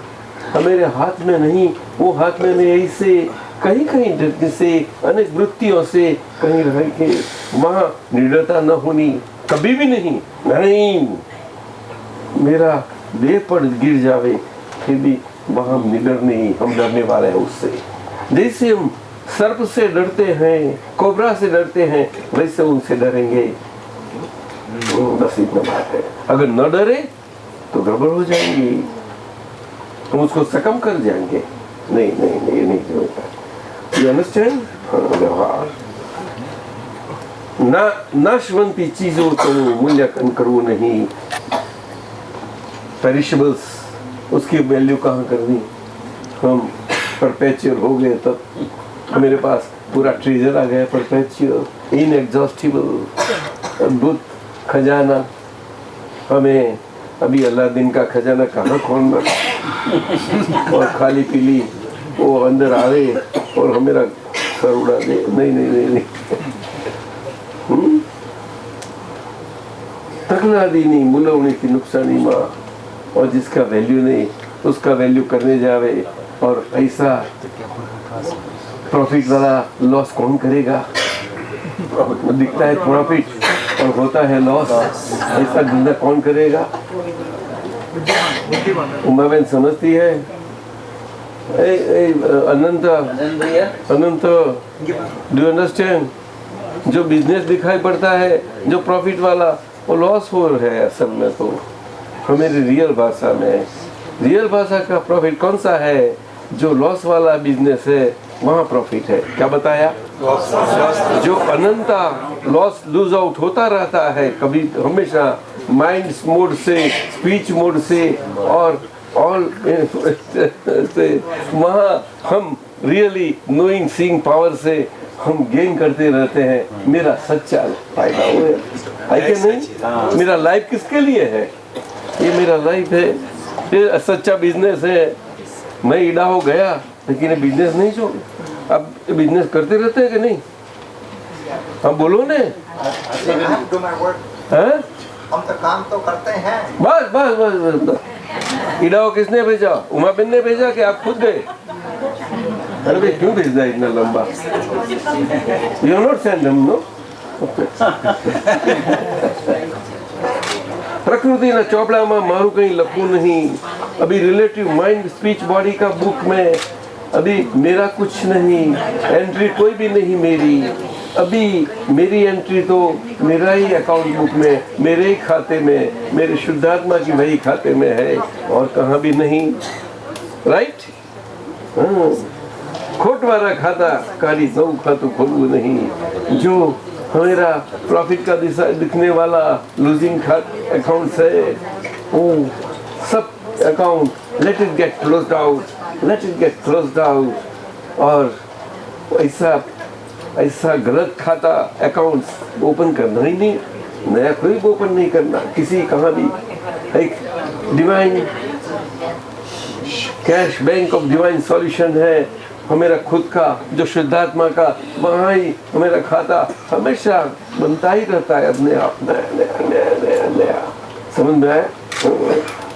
हमारे हाथ में नहीं, वो हाथ में नहीं, ऐसे कहीं कहीं ढंग से अनेक वृत्तियों से कहीं रह के वहाँ निडरता न होनी कभी भी नहीं. नहीं, मेरा देह पर गिर जावे फिर भी वहाँ निडर नहीं, हम डरने वाले हैं उससे. जैसे हम सर्प से डरते हैं, कोबरा से डरते हैं, वैसे उनसे डरेंगे. बस इतना बात है. अगर न डरे तो गड़बड़ हो जाएंगी, हम उसको सकम कर जाएंगे. नहीं नहीं नहीं, नहीं होता. You understand. व्यवहार नाशवंती चीजों को मूल्यांकन करो नहीं. पेरिशेबल्स, उसकी वैल्यू कहाँ करनी. हम परपेचुअल हो गए तब मेरे पास पूरा ट्रेजर आ गया, परपेचुअल इनएग्जॉस्टिबल अद्भुत खजाना. हमें अभी अलादीन का खजाना कहाँ खोलना, और खाली पीली वो अंदर आवे और हमेरा सर उड़ा दे. नहीं नहीं नहीं, नहीं. तकला दी नहीं मुलवनी की नुकसानी माँ, और जिसका वैल्यू नहीं उसका वैल्यू करने जावे. और ऐसा प्रॉफिट वाला लॉस कौन करेगा. दिखता है प्रॉफिट और होता है लॉस, ऐसा धंधा कौन करेगा. उमा बहन समझती है. अनंत अनंत, डू यू अंडरस्टैंड. जो बिजनेस दिखाई पड़ता है, जो प्रॉफिट वाला, वो लॉस हो रहा है असल में. तो हमारी रियल भाषा में, रियल भाषा का प्रॉफिट कौन सा है. जो लॉस वाला बिजनेस है वहाँ प्रॉफिट है. क्या बताया. जो अनंता लॉस लूज आउट होता रहता है, कभी हमेशा माइंड मोड से, स्पीच मोड से और ऑल से, वहाँ हम रियली नोइंग सीइंग पावर से हम गेन करते रहते हैं। मेरा सच्चा फायदा हुआ है कि नहीं? मेरा लाइफ किसके लिए है? ये मेरा लाइफ है, ये सच्चा बिजनेस है। मैं इड़ा हो गया लेकिन ये बिजनेस नहीं छोड़। अब बिजनेस करते रहते हैं कि नहीं? हम बोलो ने,
हम तो काम तो करते हैं।
बस बस बस बस। इडाओ किसने भेजा? उमा बेन ने भेजा कि आप खुद गए? अरे भाई क्यों भेजा इतना लंबा? You not send them, no? પ્રકૃતિના ચોપડામાં મારું કંઈ લખવું નહીં। अभी रिलेटिव माइंड स्पीच बॉडी का बुक में अभी मेरा कुछ नहीं, एंट्री कोई भी नहीं मेरी। अभी मेरी एंट्री तो मेरा ही अकाउंट बुक में, मेरे ही खाते में, मेरे शुद्धात्मा की वही खाते में है और कहाँ भी नहीं। राइट? हाँ, खोट वाला खाता काली नौ खातु खोलू नहीं। जो मेरा प्रॉफिट का दिखने वाला लूजिंग अकाउंट है, वो सब account let it get closed out, let it get closed out. और ऐसा गलत खाता अकाउंट्स ओपन करना ही नहीं, नया कोई ओपन नहीं करना किसी कहाँ भी। एक divine cash bank of divine solution है हमारा खुद का, जो शुद्धात्मा का, वहाँ ही हमारा खाता हमेशा बनता ही रहता है अपने आप, नया नया नया नया नया। समझ में आया?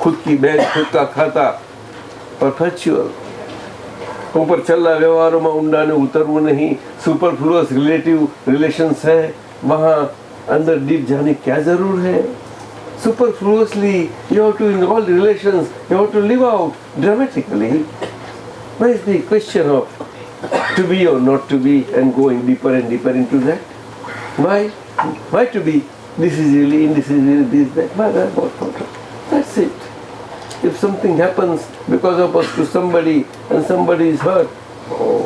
खुद की बैंक, खुद का खाता परपेचुअल। ऊपर चल रहा व्यवहारों में ऊंडा ने उतरવું नहीं। सुपरफ्लुअस रिलेटिव रिलेशंस है, वहाँ अंदर डीप जाने क्या जरूर है? Superfluously you have to, in all relations you have to live out dramatically. Why is the question of to be or not to be and going deeper and deeper into that? Why to be? This is really, this is really, this, that. Why? That's it. If something happens because of us to somebody and somebody is hurt, oh,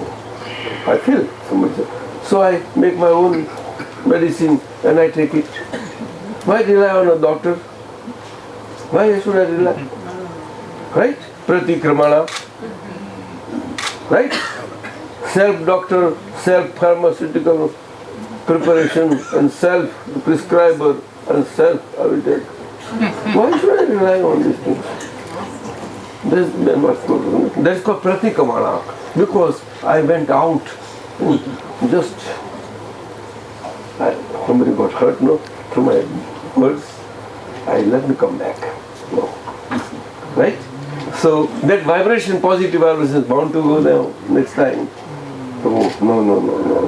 I feel somebody. So I make my own medicine and I take it. Why rely on a doctor? Why should I rely? Right? Pratikramana. Right? Self-doctor, self-pharmaceutical preparation and self-prescriber and self-audit. Why should I rely on these things? That's called Pratikramana. Because I went out, just somebody got hurt, no? To my words, I let me come back. No. Right? So that vibration, positive vibration is bound to go down next time. Oh, no.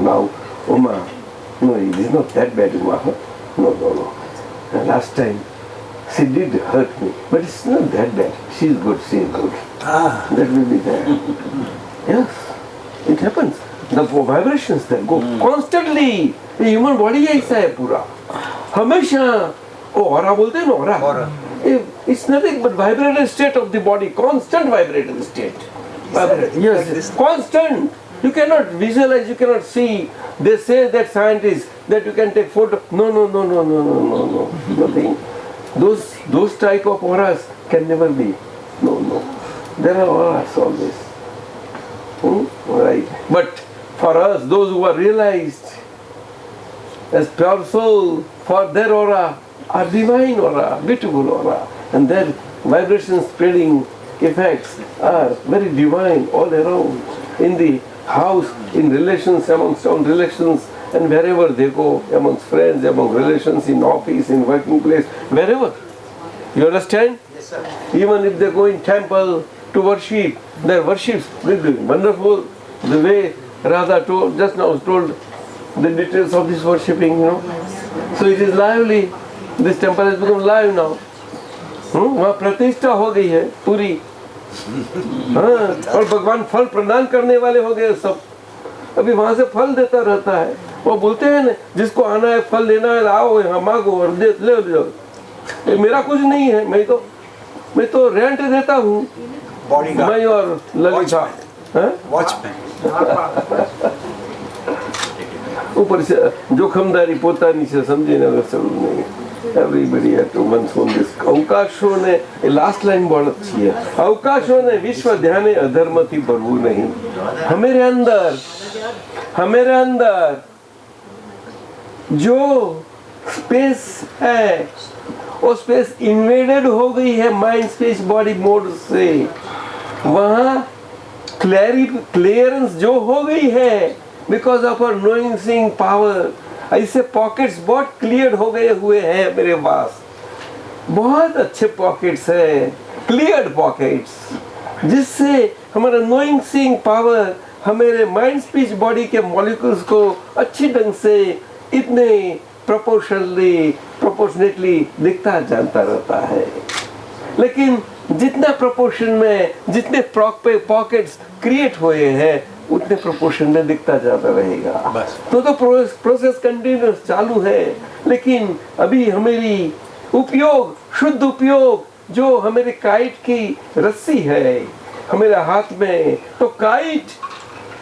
Now, Uma, no, it is not that bad, Uma. No. And last time, she did hurt me, but it's not that bad. She is good. That will be there. Yes, it happens. The vibrations that go constantly. The human body ऐसा है पूरा, हमेशा वो aura बोलते हैं ना, aura. It's nothing but vibrated state of the body, constant vibrated state. Yes, constant. You cannot visualize, you cannot see. They say that scientists that you can take photo. No, nothing. Those type of auras can never be. No. There are auras always. Right. But for us, those who are realized as pure soul, for their aura are divine aura, beautiful aura, and their vibration spreading effects are very divine all around, in the house, in relations, amongst own relations, and wherever they go, amongst friends, among relations, in office, in working place, wherever. You understand?
Yes, sir.
Even if they go in temple to worship, their worships will be wonderful. The way Radha told, just now told the details of this worshipping, So it is lively. This temple has become live now. वहाँ प्रतिष्ठा हो गई है पूरी। हाँ, और भगवान फल प्रदान करने वाले हो गए सब। अभी वहाँ से फल देता रहता है। वो बोलते हैं ना, जिसको आना है फल लेना है, आओ यहाँ मांगो और ले जाओ। मेरा कुछ नहीं है, मैं तो रेंट देता हूँ। मैं और ललिता। वॉचमैन। ऊपर से जोखमदारी પોતાની છે સમજીને જરૂર નહીં. Everybody had to once on this. અવકાશોને એ લાસ્ટ લાઈન બહુ अच्छी है. અવકાશોને વિશ્વ ધ્યાને અધર્મથી ભરવું નહીં. हमारे अंदर जो स्पेस है वो स्पेस इन्वेडेड हो गई है माइंड स्पेस बॉडी मोड से. वहाँ क्लियरेंस जो हो गई है because of our knowing seeing power. ऐसे पॉकेट्स बहुत क्लियर हो गए हुए हैं मेरे पास. बहुत अच्छे पॉकेट्स है, क्लियर्ड पॉकेट्स, जिससे हमारा नोइंग सीइंग पावर हमारे माइंड स्पीच बॉडी के मॉलिक्यूल्स को अच्छी ढंग से इतने प्रोपोर्शनेटली दिखता जानता रहता है. लेकिन जितना प्रोपोर्शन में जितने पॉकेट्स क्रिएट हुए हैं उतने प्रोपोर्शन में दिखता जाता रहेगा. तो प्रोसेस कंटिन्यूस चालू है. लेकिन अभी हमारी उपयोग, शुद्ध उपयोग जो हमारे काइट की रस्सी है हमारे हाथ में, तो काइट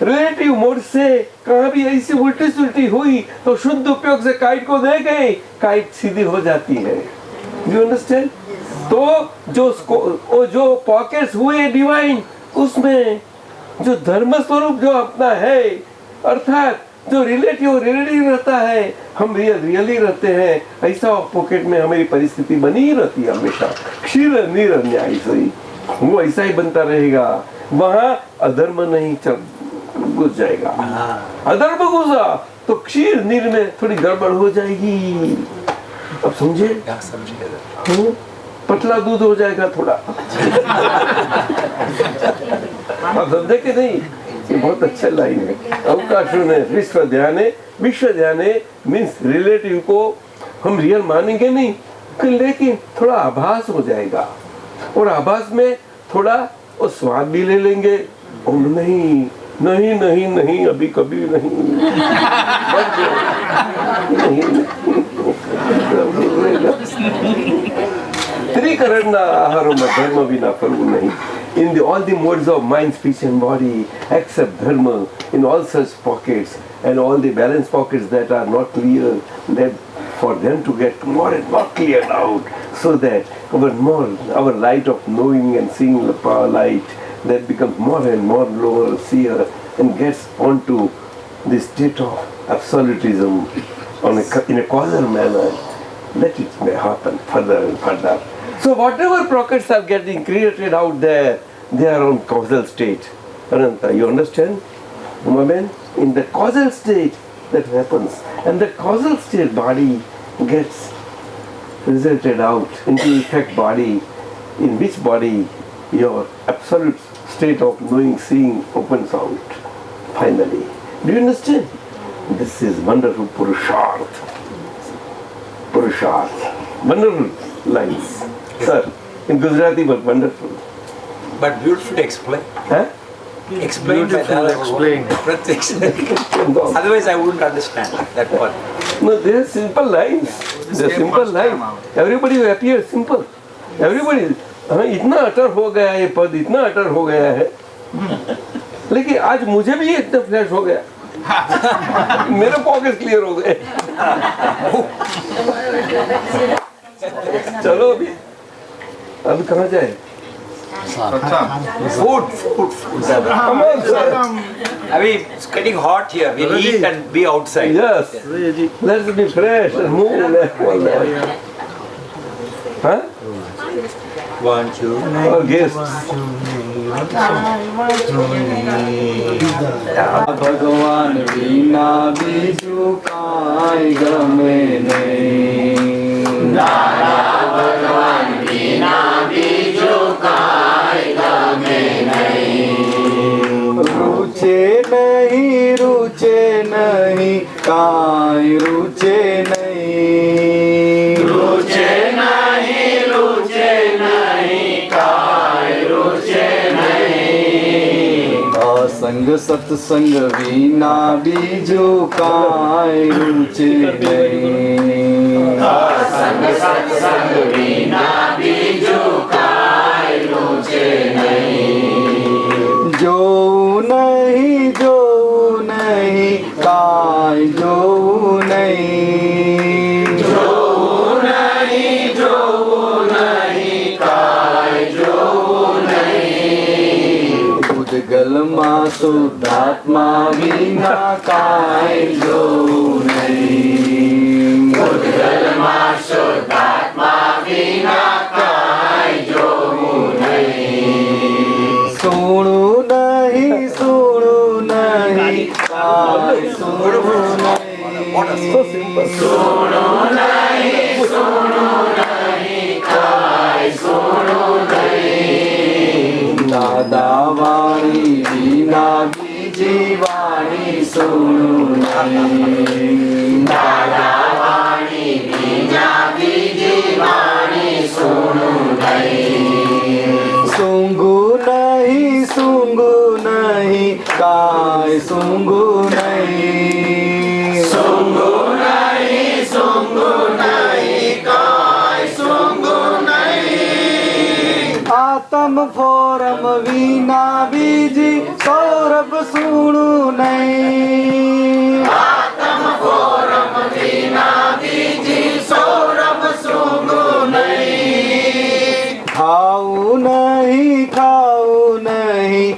रिलेटिव मोड से कहाँ भी ऐसी उल्टी सुल्टी हुई तो शुद्ध उपयोग से काइट को दे गए, काइट सीधी हो जाती है. You understand? तो जो पॉकेट्स हुए डिवाइन, उसमें जो धर्म स्वरूप जो अपना है, अर्थात जो रिलेटिव रहता है, हम रियली रहते हैं. ऐसा पॉकेट में हमारी परिस्थिति बनी ही रहती है हमेशा. क्षीर नीर न्याय सही वो ऐसा ही बनता रहेगा. वहाँ अधर्म नहीं घुस जाएगा. अधर्म घुसा तो क्षीर नीर में थोड़ी गड़बड़ हो जाएगी. अब समझे? पतला दूध हो जाएगा थोड़ा. अब समझे कि नहीं? ये बहुत अच्छा लाइन है. अवकाशों ने विश्व ध्याने मीन्स रिलेटिव को हम रियल मानेंगे नहीं, लेकिन थोड़ा आभास हो जाएगा. और आभास में थोड़ा वो स्वाद भी ले लेंगे. नहीं नहीं नहीं नहीं अभी कभी नहीं, त्रिकरणना आहारोમાં ધર્મ વિના ફરવું નહીં. In all the modes of mind, speech and body, except dharma, in all such pockets and all the balance pockets that are not clear, let for them to get more and more cleared out, so that our light of knowing and seeing the power light that becomes more and more lower seer and gets onto the state of absolutism in a causal manner. Let it may happen further and further. So whatever pockets are getting created out there, they are on causal state. Ananta, you understand? Woman, in the causal state that happens, and the causal state body gets resulted out into effect body, in which body your absolute state of knowing, seeing opens out finally. Do you understand? This is wonderful Purusharth. Wonderful lines. Sir, in Gujarati but wonderful.
But beautiful to explain.
Huh?
Explain by that. Otherwise I wouldn't understand that part.
No, they are simple lines. They are simple lines. Everybody appears simple. Everybody. इतना अटर हो गया ये पद, इतना अटर हो गया है. लेकिन आज मुझे भी इतना फ्लैश हो गया. मेरे पॉकेट क्लियर हो गए. चलो अभी कहाँ जाए?
Food.
Come on, sir.
Abhi, it's getting hot here. We'll eat and be outside.
Yes. Let's be fresh and move. Huh?
One, two.
Our guests.
ભગવાન વિના બીજું કાંઈ ગમે નહીં.
ભગવાન વિના બીજું કાંઈ ગમે નહીં.
રૂચે નહીં કાંઈ રૂચે નહીં.
રૂચે નહીં કાંઈ રૂચે નહીં.
સંગ સત્સંગ વિના બીજું કાંઈ રૂચે નહીં.
સંગ સત્સંગ વિના બીજું કાંઈ રૂચે નહીં.
જોવું નહીં કાંઈ જો
પૂતગલમાં શુદ્ધાત્મા વિના કાંઈ જોવું નહીં.
પૂતગલમાં શુદ્ધાત્મા વિના કાંઈ જોવું નહીં.
સુણું નહીં કાંઈ સુણવું નહીં.
સુણું નહીં કાંઈ સુણું નહીં.
દાદા વાણી વિના બીજી વાણી સુણું નહીં.
દાદા વાણી વિના બીજી વાણી સુણું નહીં.
સૂંઘું નહીં કાંઈ સૂંઘું નહીં.
સૂંઘું નહીં કાંઈ સૂંઘું નહીં.
આતમ ફોરમ વિના બીજી સૌરભ સુણું નહીં.
આતમ ફોરમ વિના બીજી સૌરભ સૂંઘું નહીં.
ખાવું નહીં કાંઈ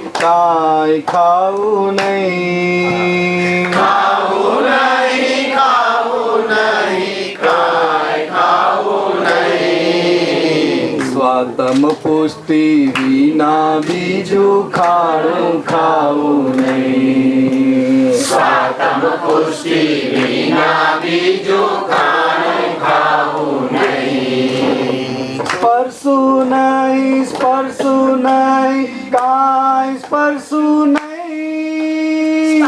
ખાવું નહીં.
ખાવું નહીં કાંઈ ખાવું નહીં.
સ્વાતમ પુષ્ટિ વિના બીજું ખાણું ખાવું નહીં.
સ્વાતમ પુષ્ટિ વિના બીજું ખાણું ખાવું નહીં.
સ્પર્શું નહીં કાંઈ સ્પર્શું નહીં.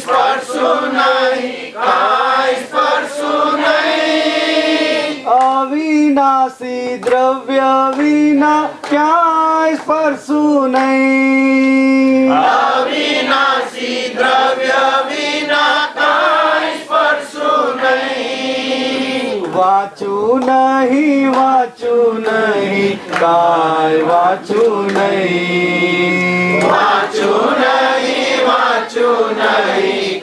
સ્પર્શું નહીં કાંઈ સ્પર્શું નહીં.
અવિનાશી દ્રવ્ય વિના ક્યાંય સ્પર્શું નહીં.
અવિનાશી દ્રવ્ય વિના કાંઈ સ્પર્શું નહીં.
વાંચું નહીં કાંઈ વાંચું નહીં.
વાંચું નહીં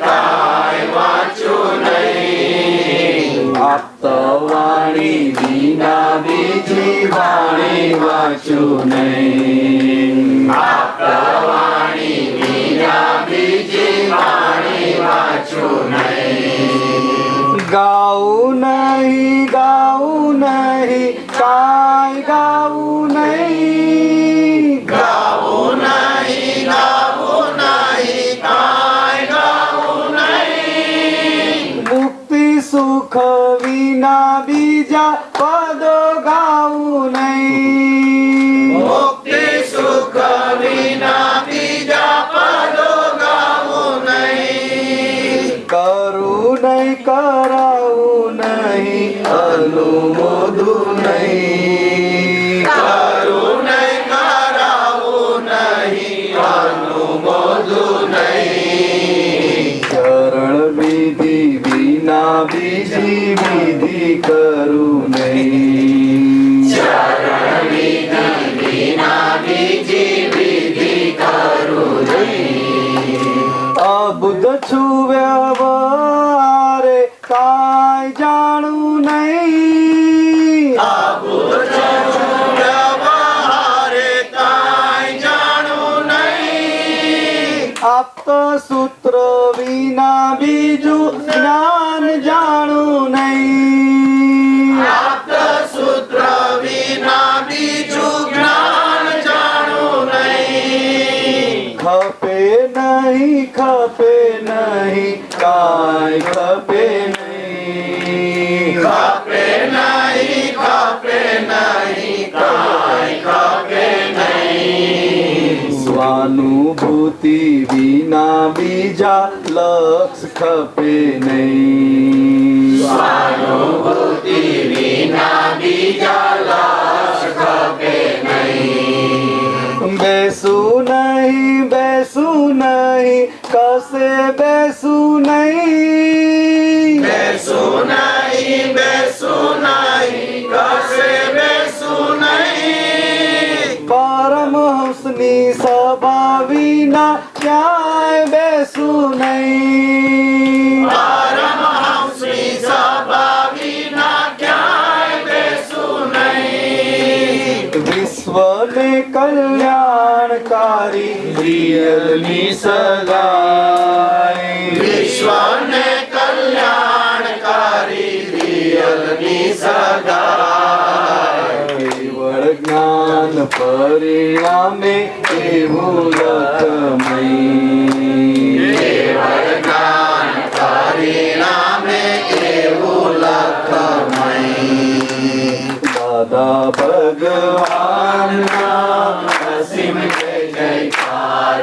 કાંઈ વાંચું નહીં.
આપતવાણી વિના બીજી વાણી વાંચું નહીં.
આપતવાણી વિના બીજી વાણી વાંચું નહીં.
ગાવું નહીં કાંઈ ગાવું નહીં.
ગાવું નહીં કાંઈ ગાવું નહીં.
મુક્તિ સુખ વિના બીજા પદો ગાવું નહીં.
મુક્તિ સુખ વિના બીજા પદો ગાવું નહીં.
કરું નહીં કરાવું નહીં અનુમોદું નહીં.
કરું નહીં કરાવું નહીં અનુમોદું નહીં.
ચરણ વિધિ વિના બીજી વિધિ કરું નહીં.
ચરણ વિધિ વિના બીજી વિધિ કરું નહીં.
અબુદ્ધ છું વ્યવહારે કાંઈ જાણું નહીં.
અબુદ્ધ છું વ્યવહારે કાંઈ જાણું નહીં.
આપત સૂત્ર વિના બીજું જ્ઞાન જાણું નહીં.
આપત સૂત્ર વિના બીજું જ્ઞાન જાણું નહીં.
ખપે નહીં કાંઈ ખપે નહીં.
ખપે નહીં કાંઈ ખપે નહીં.
સ્વાનુભૂતિ વિના બીજા લક્ષ ખપે નહીં.
સ્વાનુભૂતિ વિના બીજા લક્ષ ખપે નહીં.
બેસું નહીં કશે બેસું નહીં.
બેસું નહીં કશે બેસું નહીં.
પરમહંસની સભા વિના ક્યાંય બેસું નહીં.
પરમહંસની સભા વિના ક્યાંય બેસું નહીં.
વિશ્વને કલ્યાણકારી
તારી પ્રિયની સગાઈ
વિશ્વને કલ્યાણકારી રિયલની સગાઈ
કેવળ જ્ઞાન પરિણામે એવું લખમય
કેવળ જ્ઞાન પરિણામે એવું લખમય
દાદા ભગવાનના અસીમ જય જયકાર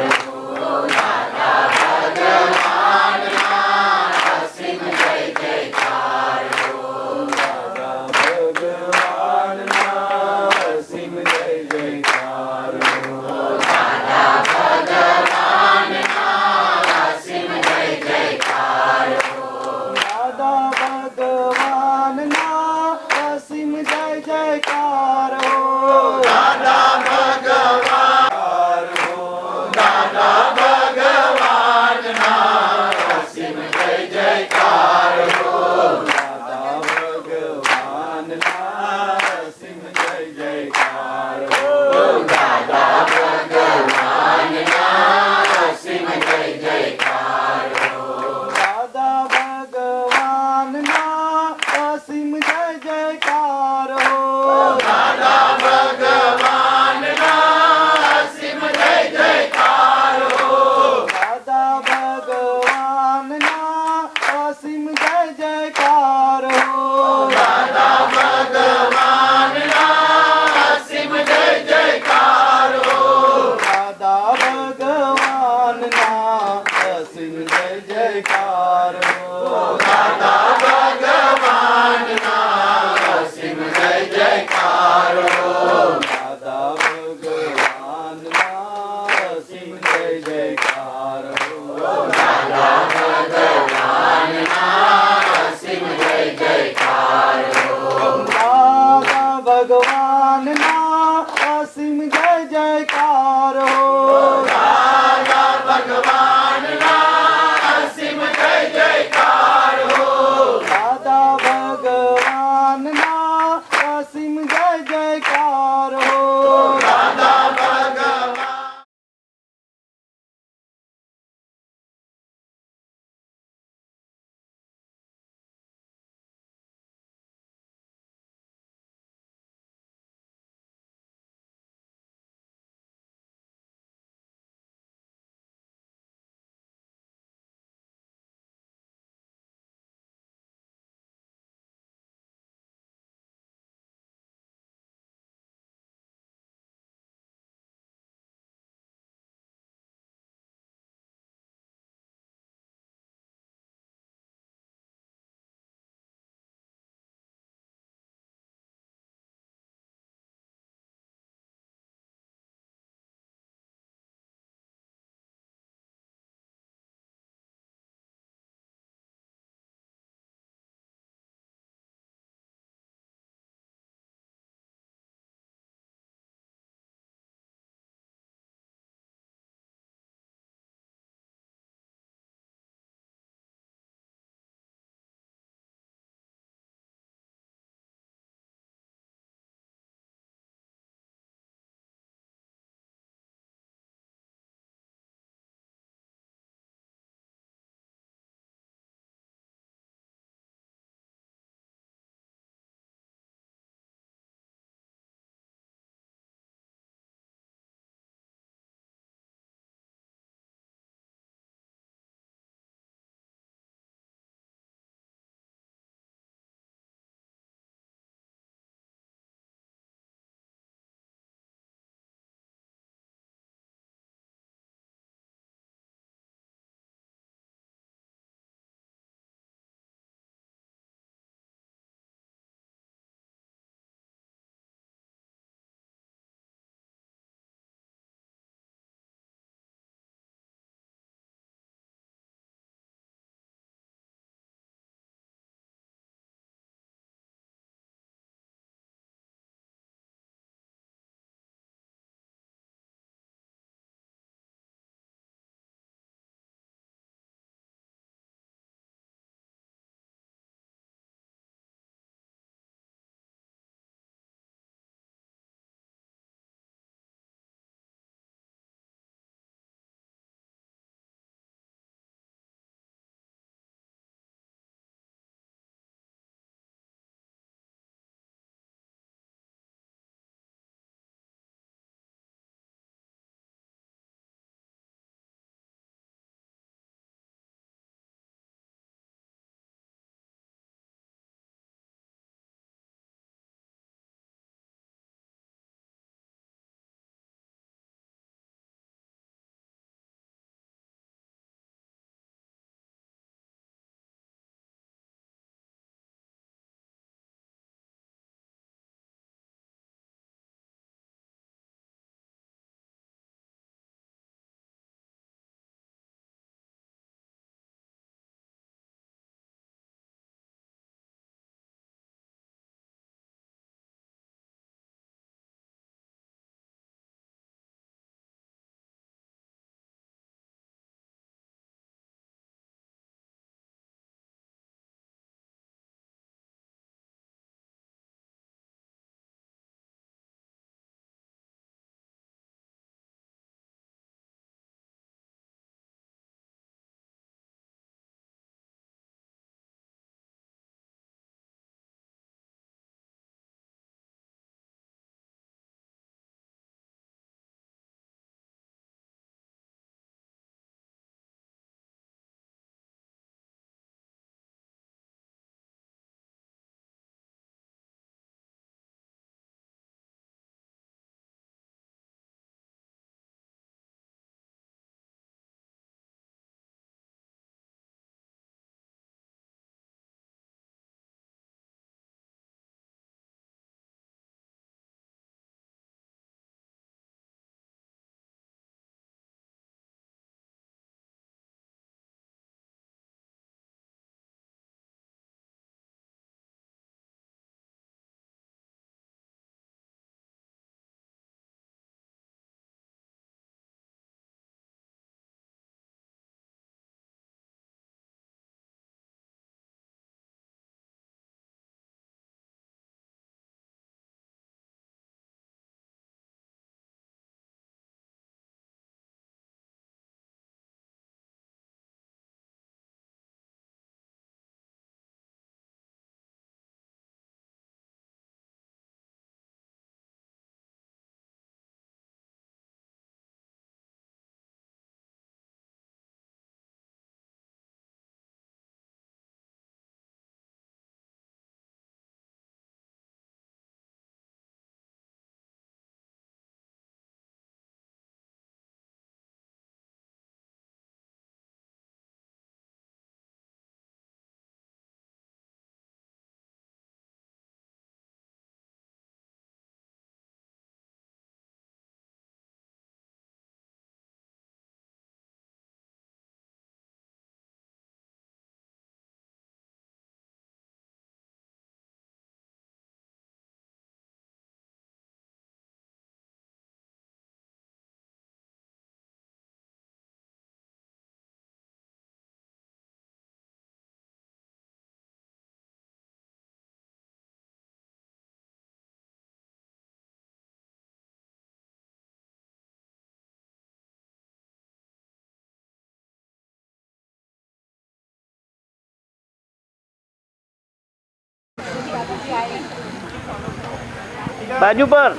बाजू पर,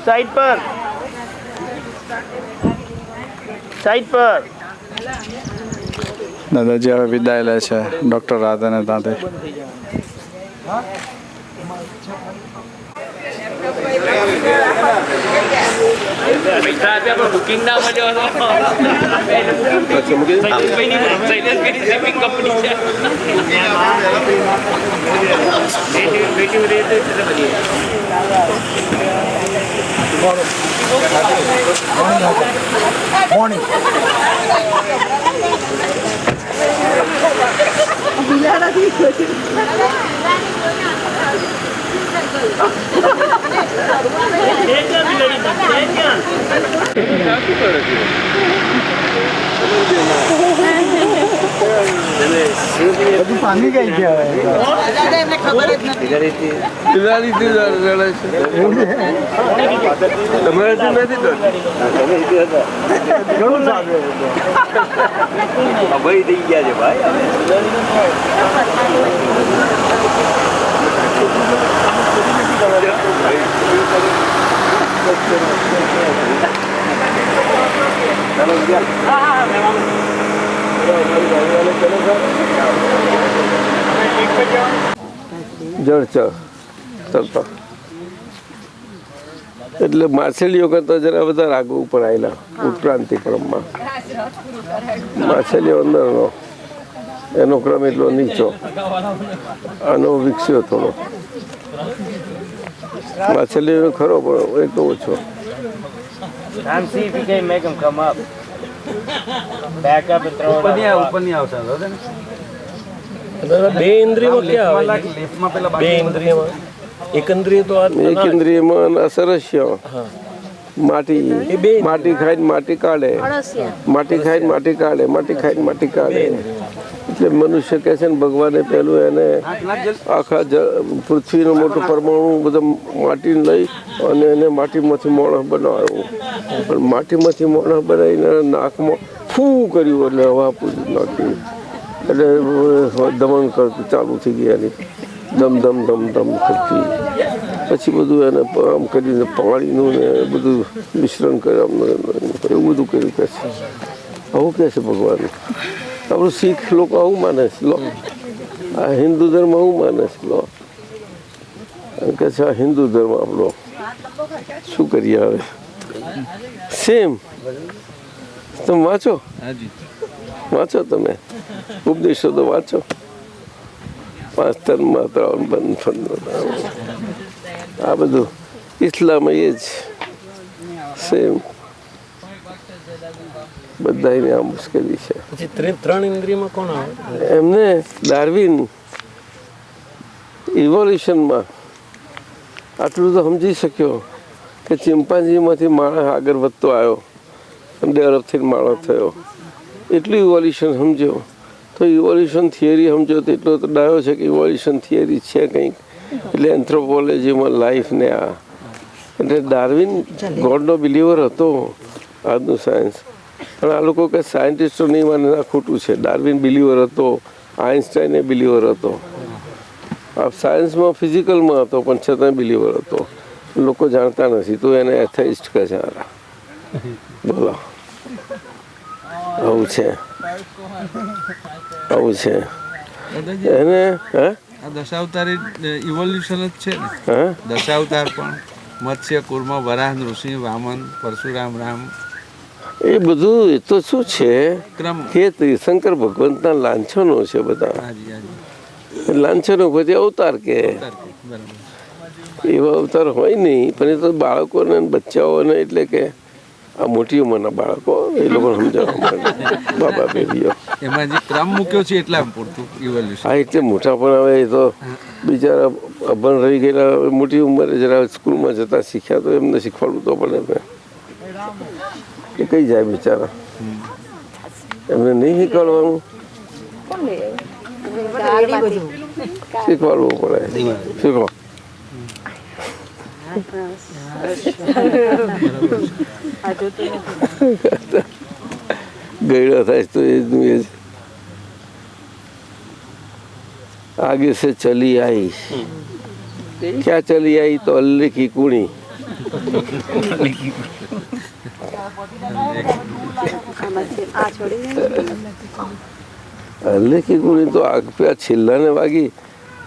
साइड पर, साइड पर.
દાદાજી હવે વિદાય લે છે ડૉક્ટર રાધાને તાતે.
બુકિંગ ના મળ્યો શિપિંગ કંપની છે.
પાણી કઈ ગયા
એમને ખબર જ નથી.
બિલાડીથી રડે છે. તમારાથી નથી તો
ઘણું સારું.
ભાઈ થઈ ગયા છે ભાઈ.
જળચર તરતા એટલે માછલીઓ કરતા જરા વધારે આગળ ઉપર આવેલા ઉત્ક્રાંતિ ક્રમમાં. માછલીઓ અંદરનો એનો ક્રમ એટલો નીચો, આનો વિકસ્યો થોડો. માછલીઓનો ખરો પણ એટલો ઓછો.
see if you can make them come up. Back up and throw it up.
બે ઇન્દ્રિયમાં ક્યાં આવે? બે ઇન્દ્રિયમાં એક ઇન્દ્રિય તો
એક ઇન્દ્રિયમાં અસરસ્ય માટી માટી ખાઈને માટી કાઢે, માટી ખાઈને માટી કાઢે, માટી ખાઈને માટી કાઢે. એટલે મનુષ્ય કહે છે ને ભગવાને પેલું એને આખા પૃથ્વીનો મોટો પરમાણુ બધા માટી લઈ અને એને માટીમાંથી માણસ બનાવ્યો. પણ માટીમાંથી માણસ બનાવીને નાકમાં ફૂ કર્યું એટલે હવા પૂરી નાખી એટલે દમન કરતું ચાલુ થઈ ગયા. દમ દમ દમ દમ કરતી પછી બધું એને આમ કરીને પાણીનું ને બધું મિશ્રણ કર્યું, એવું બધું કર્યું કે છે. આવું કહે છે ભગવાન. આપણું શીખ લોકો આવું માને છે. લો આ હિન્દુ ધર્મ આવું માને છે. લો કે છે આ હિન્દુ ધર્મ આપણો. શું કરીએ હવે? સેમ તમે વાંચો, વાંચો તમે ઉપદેશો તો વાંચો. 5 તનમાં 3 બંધ આ બધું ઇસ્લામ એ જ સેમ. બધાને આ મુશ્કેલી છે.
ત્રણ ઇન્દ્રિયમાં કોણ આવે?
એમને ડાર્વિન ઇવોલ્યુશનમાં આટલું તો સમજી શક્યો કે ચિમ્પાન્જીમાંથી માણસ આગળ વધતો આવ્યો, ડેવલપ થઈને માણસ થયો. એટલું ઇવોલ્યુશન સમજ્યો તો ઇવોલ્યુશન થિયરી સમજો તો એટલો તો ડાયો છે કે ઇવોલ્યુશન થિયરી છે કંઈક. એટલે એન્થ્રોપોલોજીમાં લાઈફ ને આ એટલે ડાર્વિન ગોડનો બિલીવર હતો. આજનું સાયન્સ પણ આ લોકો કે સાયન્ટિસ્ટો નહીં માને ના ખોટું છે. ડાર્વિન બિલીવર હતો, આઇન્સ્ટાઈન એ બિલીવર હતો. આ સાયન્સમાં ફિઝિકલમાં હતો પણ છતાં બિલીવર હતો. લોકો જાણતા નથી તો એને એથેઇસ્ટ કહે છે. બોલો આવું છે, આવું છે એને. હે
દશાવતારી ઇવોલ્યુશન જ છે ને. દશાવતાર પણ મત્સ્ય, કુર્મ, વરાહ, નૃસિંહ, વામન, પરશુરામ, રામ
એ બધું એ તો શું છે કે તીર્થંકર ભગવંતના લાંછનો છે બધા. લાંછનો પછી અવતાર કે એવા અવતાર હોય નહીં. પણ એ તો બાળકોને બચ્ચાઓને એટલે કે આ મોટી ઉંમરના બાળકો એ લોકોને સમજાવવા માટે બાબા બેબીઓ
એમાં જે ક્રમ મૂક્યો છે એટલા પૂરતું ઇવોલ્યુશન.
હા એટલે મોટા પણ હવે એ તો બિચારા અભણ રહી ગયેલા મોટી ઉંમરે જરા સ્કૂલમાં જતા શીખ્યા તો એમને શીખવાડવું તો પડે ને. એ કઈ જાય બિચારા, એમને નહીં શીખવાડવાનું, શીખવાડવું પડે. શીખો ગયડા થાય તો એ જ आगे से चली आई, क्या चली आई तो अल्ले की कुणी હલ્લેકી ગુણી તો આગ पे છેલ્લાને વાગી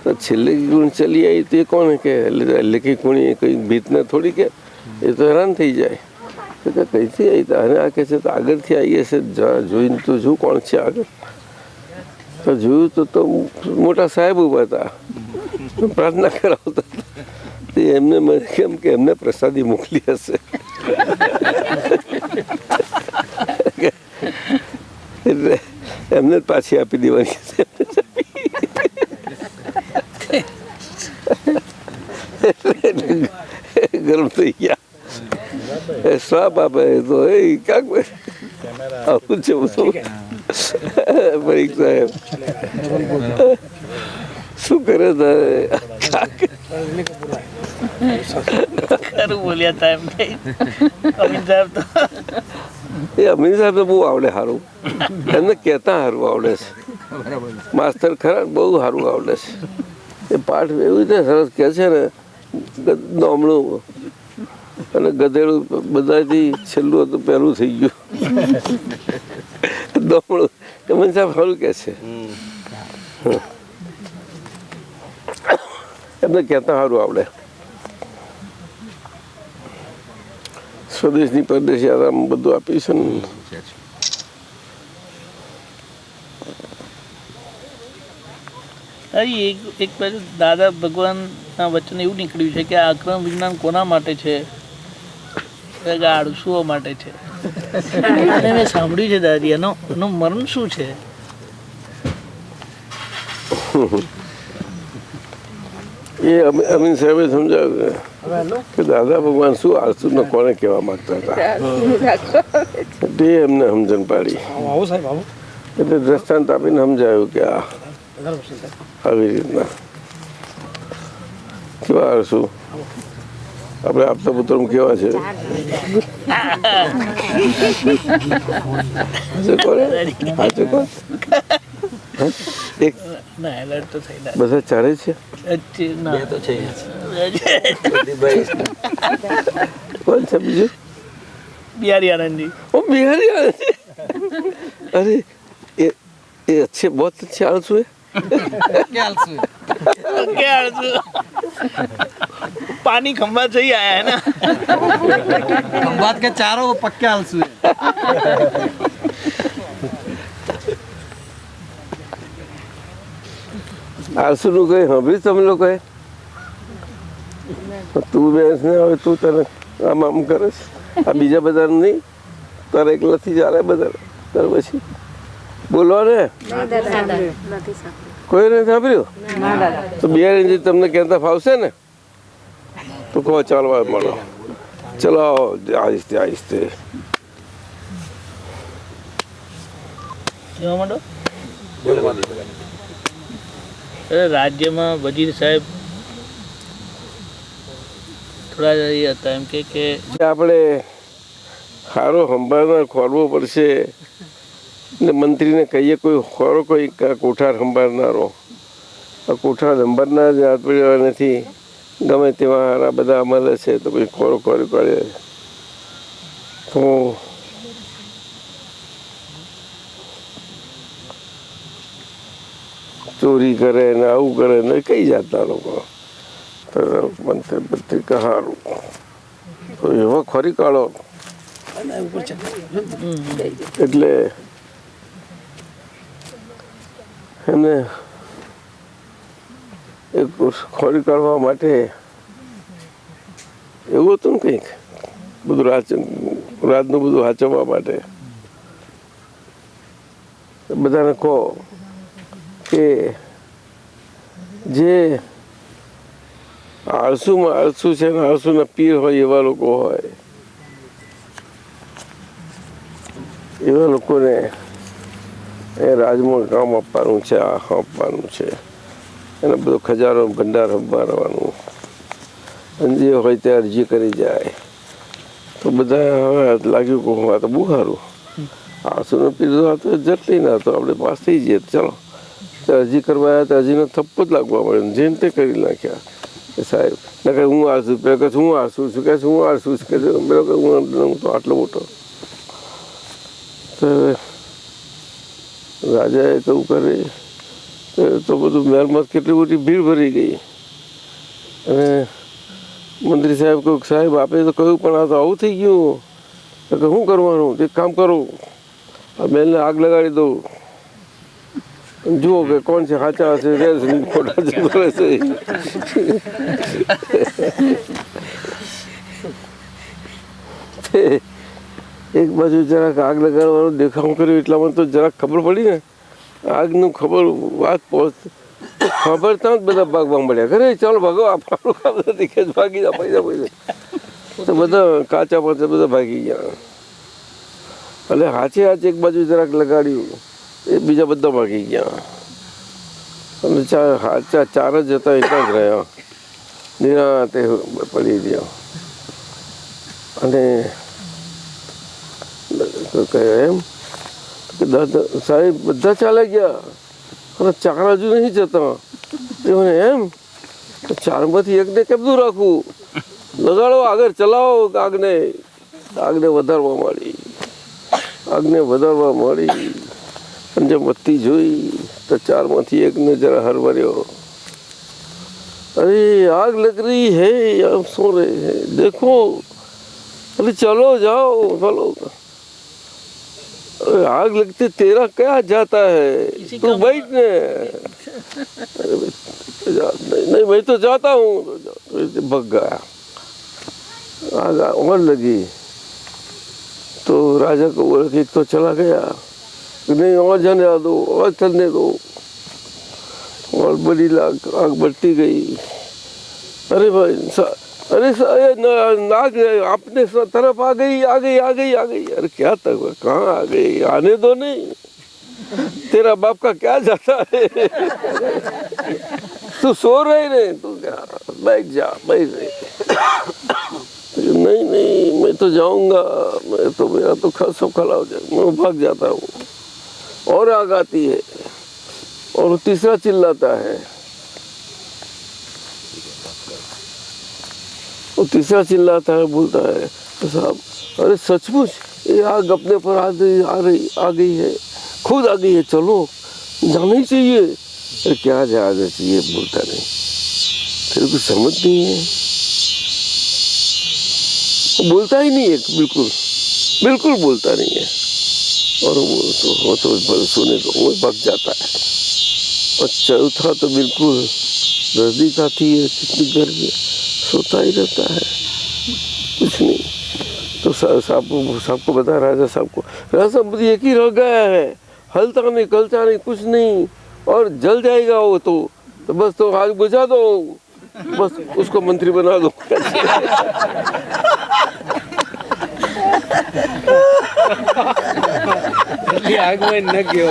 તો છેલ્લે की गुण चली आई तो ये कौन है કે હલ્લેકી ગુણી કઈ ભીતને થોડી કે એ તો હેરાન થઈ જાય તો કે કઈથી આવી અને આ કહે છે તો આગળથી આવી હશે જોઈને તો શું કોણ છે આગળ તો જોયું તો મોટા સાહેબ ઉભા હતા પ્રાર્થના કરાવતા તે એમને મને કેમ કે એમને પ્રસાદી મોકલી હશે એટલે એમને જ પાછી આપી દેવાની ગરમ થઈ ગયા શ્રાપ આપે તો એ કાંક આવું છે બધું પરીક્ષા એમ શું કરે અમીન સાહેબ તો બહુ આવડે સારું એમને કહેતા સારું આવડે છે માસ્તર ખરા બહુ સારું આવડે છે એ પાઠ એવી રીતે સરસ કહે છે ને દોમણું અને ગધેડું બધાથી છેલ્લું હતું પહેલું થઈ ગયું દોમણું અમીન સાહેબ સારું કહે છે એમને કહેતા સારું આવડે સ્વદેશની પરદેશ યાત્રામાં બધું આપીશું ને
એક બાજુ દાદા ભગવાનના વચન એવું નીકળ્યું છે કે આક્રમ વિજ્ઞાન કોના માટે છે? આળસુઓ માટે છે. મેં સાંભળ્યું છે દાદી એનું મર્મ શું છે?
એ અમીન સાહેબે સમજાવ્યું કે દાદા ભગવાન શું આળસુ ને કોને કહેવા માંગતા હતા તે એમને સમજણ પાડી એટલે દ્રષ્ટાંત આપીને સમજાયું કે આ આવી રીતના કેવા આળસુ આપણે આપતા પુત્ર કેવા છે બધા ચારે છે કોણ છે બીજું?
बिहारी आनंद जी.
ओ बिहारी आनंद जी, अरे ये अच्छे बहुत अच्छे आलसू है.
क्या आलसू है? क्या आलसू? पानी खंभात से ही आया है ना.
खंभात के चारों पक्के आलसू है.
आलसू નું કઈ સાંભળ્યું તમે લોકોએ? તું બેસ ને હવે તું તને આમ આમ કરે આ બીજા બધાનું નહીં તારે એકલાથી ચાલે બધા તારે પછી બોલો ને કોઈ નથી સાંભળ્યું તો બિહારી તમને કહેતા ફાવશે ને તો કહો ચાલવા મળો ચલો આહિસ્તે આહિસ્તે
રાજ્યમાં વજીર સાહેબ થોડા એ હતા એમ કે
આપણે સારો સંભાળનાર ખોરવો પડશે ને મંત્રીને કહીએ કોઈ ખોરો કોઈ કોઠાર સંભાળનારો કોઠાર સંભાળનાર જ આપણે નથી ગમે તેવા સારા બધા મળે છે તો પછી ખોરો ખોરી કરે તો ચોરી કરે ને આવું કરે ને કઈ જાતના લોકો મંત્રી કહારું તો એવા ખોરી કાઢો એટલે એને એક ખોરી કાઢવા માટે એવું હતું ને કંઈક બધું રાજનું બધું સાચવવા માટે બધાને કહો કે જે આળસુમાં આળસુ છે ને આળસુના પીર હોય એવા લોકો હોય એવા લોકોને એ રાજમાં કામ આપવાનું છે આ આપવાનું છે એને બધો ખજારો ભંડાર સંભાળવાનું અને જે હોય તે અરજી કરી જાય તો બધા હવે લાગ્યું કે આ તો બહુ સારું આળસુનો પીર તો જટલી ના હતો આપણે પાસ થઈ જઈએ ચાલો અરજી કરવા આવ્યા તો અરજીનો થપ્પો જ લાગવા મળ્યો જેમ તે કરી નાખ્યા સાહેબ ને કે હું આળસુ, પેલા કે હું આળસુ છું, કે હું આળસુ છું, કે પેલો કે હું તો આટલો મોટો. તો રાજાએ કહું કરે તો બધું મહેલમાં કેટલી મોટી ભીડ ભરી ગઈ. અને મંત્રી સાહેબ કહું સાહેબ આપે તો કહ્યું પણ આ તો આવું થઈ ગયું. તો કે શું કરવાનું? એક કામ કરું, આ મહેલને આગ લગાડી દઉં, જુઓ કે કોણ છે સાચા હશે ખોટા છે. એક બાજુ જરાક આગ લગાડવાનું દેખાવું કર્યું એટલામાં તો જરાક ખબર પડી ને આગનું ખબર વાત ખબર ત્યાં જ બધા ભાગવા મળ્યા. ખરે ચાલો ભાગો, આપણું કામ નથી કે ભાગી જા, પૈસા તો બધા કાચા પાછા બધા ભાગી ગયા. એટલે હાચે હાચે એક બાજુ જરાક લગાડ્યું, એ બીજા બધા ભાગી ગયા. અને ચાર જ હતા એટલા જ રહ્યા, નિરાંતે પડી ગયા. અને કહે એમ કે દાદા સાહેબ બધા ચાલે ગયા અને ચાર હજુ નહીં જતા. એમ ચારમાંથી એકને કેમનું રાખવું? લગાડો, આગળ ચલાવો આગને. આગને વધારવા માંડી, આગને વધારવા માંડી. અને જે બત્તી જોઈ તો ચારમાંથી એકને જરા હરવર્યો. અરે आग लग रही है, आप सो रहे हैं, देखो. अरे चलो जाओ, चलो. अरे आग लगते तेरा क्या जाता है, तू बैठ ने. नहीं मैं तो जाता हूँ. भग गया. आग और लगी तो राजा को बोला कि तो चला गया, नहीं और जाने दो, और चलने दो. और बड़ी आग बढ़ती गई. अरे भाई अरे नाग अपने तरफ आ गई, आ गई, आ गई, आ गई. अरे क्या तक कहाँ आ गई? आने दो नहीं, तेरा बाप का क्या जाता है. तू सो रहे नहीं, तू क्या बैठ जा, बैठ रहे. नहीं नहीं मैं तो जाऊंगा, मैं तो मेरा तो सब खला हो जाए, मैं भाग जाता हूँ. और आग आती है और तीसरा चिल्लाता है. वो तीसरा चिल्लाता है, बोलता है तो साहब अरे सचमुच ये आग अपने पर आ गई है, खुद आ गई है, चलो जाना ही चाहिए. अरे क्या जाना चाहिए? बोलता नहीं, फिर कुछ समझ नहीं है, बोलता ही नहीं है, बिल्कुल बिल्कुल बोलता नहीं है. और वो तो सोने को वो भाग जाता है. और चौथा तो बिल्कुल नजदीक आती है, कितनी गर्मी, सोता ही रहता है, कुछ नहीं. तो सबको बता राजा साहब को, राजा साहब एक ही रह गया है, हलता नहीं कलता नहीं कुछ नहीं, और जल जाएगा वो तो बस तो आग बुझा दो, बस उसको मंत्री बना दो.
आग में न गयो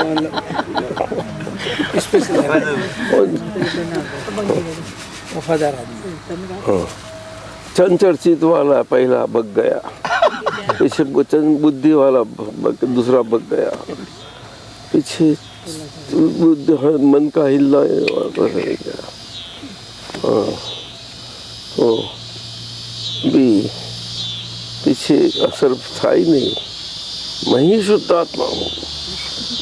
वफादार आदमी.
चंचल चित्त वाला पहला बग गया, पीछे बुद्धि वाला दूसरा बग गया, पीछे मन का हिलना रह गया. भी पीछे असर था ही नहीं. मैं ही शुद्ध आत्मा हूँ,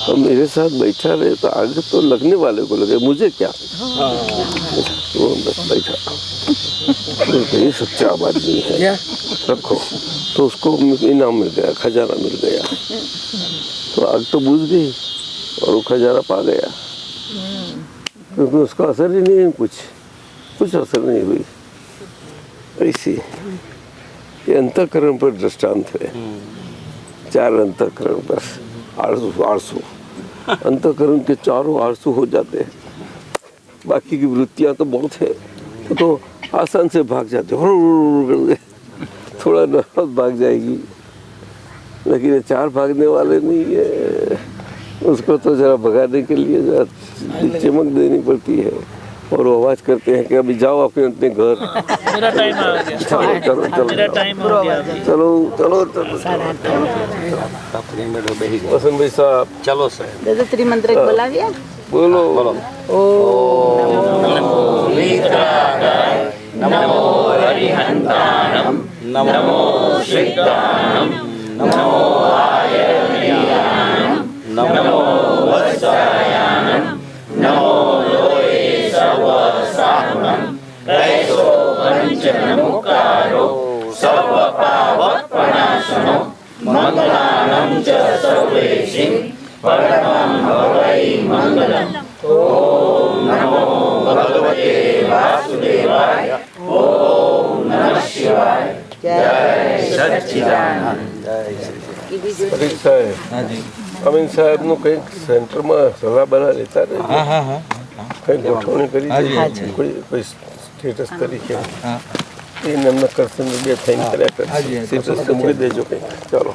और मेरे साथ बैठा रहे तो आगे तो लगने वाले को लगे, मुझे क्या. वो बस बैठा तो ये सच्चा आदमी है, रखो. तो उसको इनाम मिल गया, खजाना मिल गया. तो आग तो बुझ गई और वो खजाना पा गया, क्योंकि उसका असर ही नहीं, कुछ असर नहीं हुई. ऐसी ये अंतःकरण पर दृष्टांत है. चार अंतःकरण पर आलसू अंतःकरण के चारों आलसू हो जाते हैं. बाकी की वृत्तियां तो बहुत है, तो आसान से भाग जाते, थोड़ा नर्वस भाग जाएगी. लेकिन ये चार भागने वाले नहीं है, उसको तो जरा भगाने के लिए जरा चमक देनी पड़ती है. और वो आवाज करते हैं कि अभी जाओ अपने अपने घर.
मेरा टाइम आ गया.
चलो
मेरा टाइम हो गया.
चलो चलो चलो. वसंत भाई साहब
चलो सर. दादा त्रिमंत्र बोलाव्या.
बोलो.
ओम नमो विग्रहाय
नमो हरिहन्ताणं नमो श्रीकाणं नमो आयर्याणं नमो वत्सायाणं नमो लोये सर्वसाहुणं कैसो वञ्चनमुकारो सर्वपावपनाशनो मङ्गलानं च सर्वेशिं परमं भवै मङ्गलम् ॐ नमो भगवते वासुदेवाय ॐ नमः शिवाय जय सच्चिदानंद
પરીક્ષ સાહેબ અમીન સાહેબનું કંઈક સેન્ટરમાં સલાહ બના લેતા રહે કંઈક ગોઠવણી કરી કોઈ સ્ટેટસ તરીકે એ નામના કરશન બે થઈને કર્યા કરે સ્ટેટસ મૂકી દેજો કંઈક ચાલો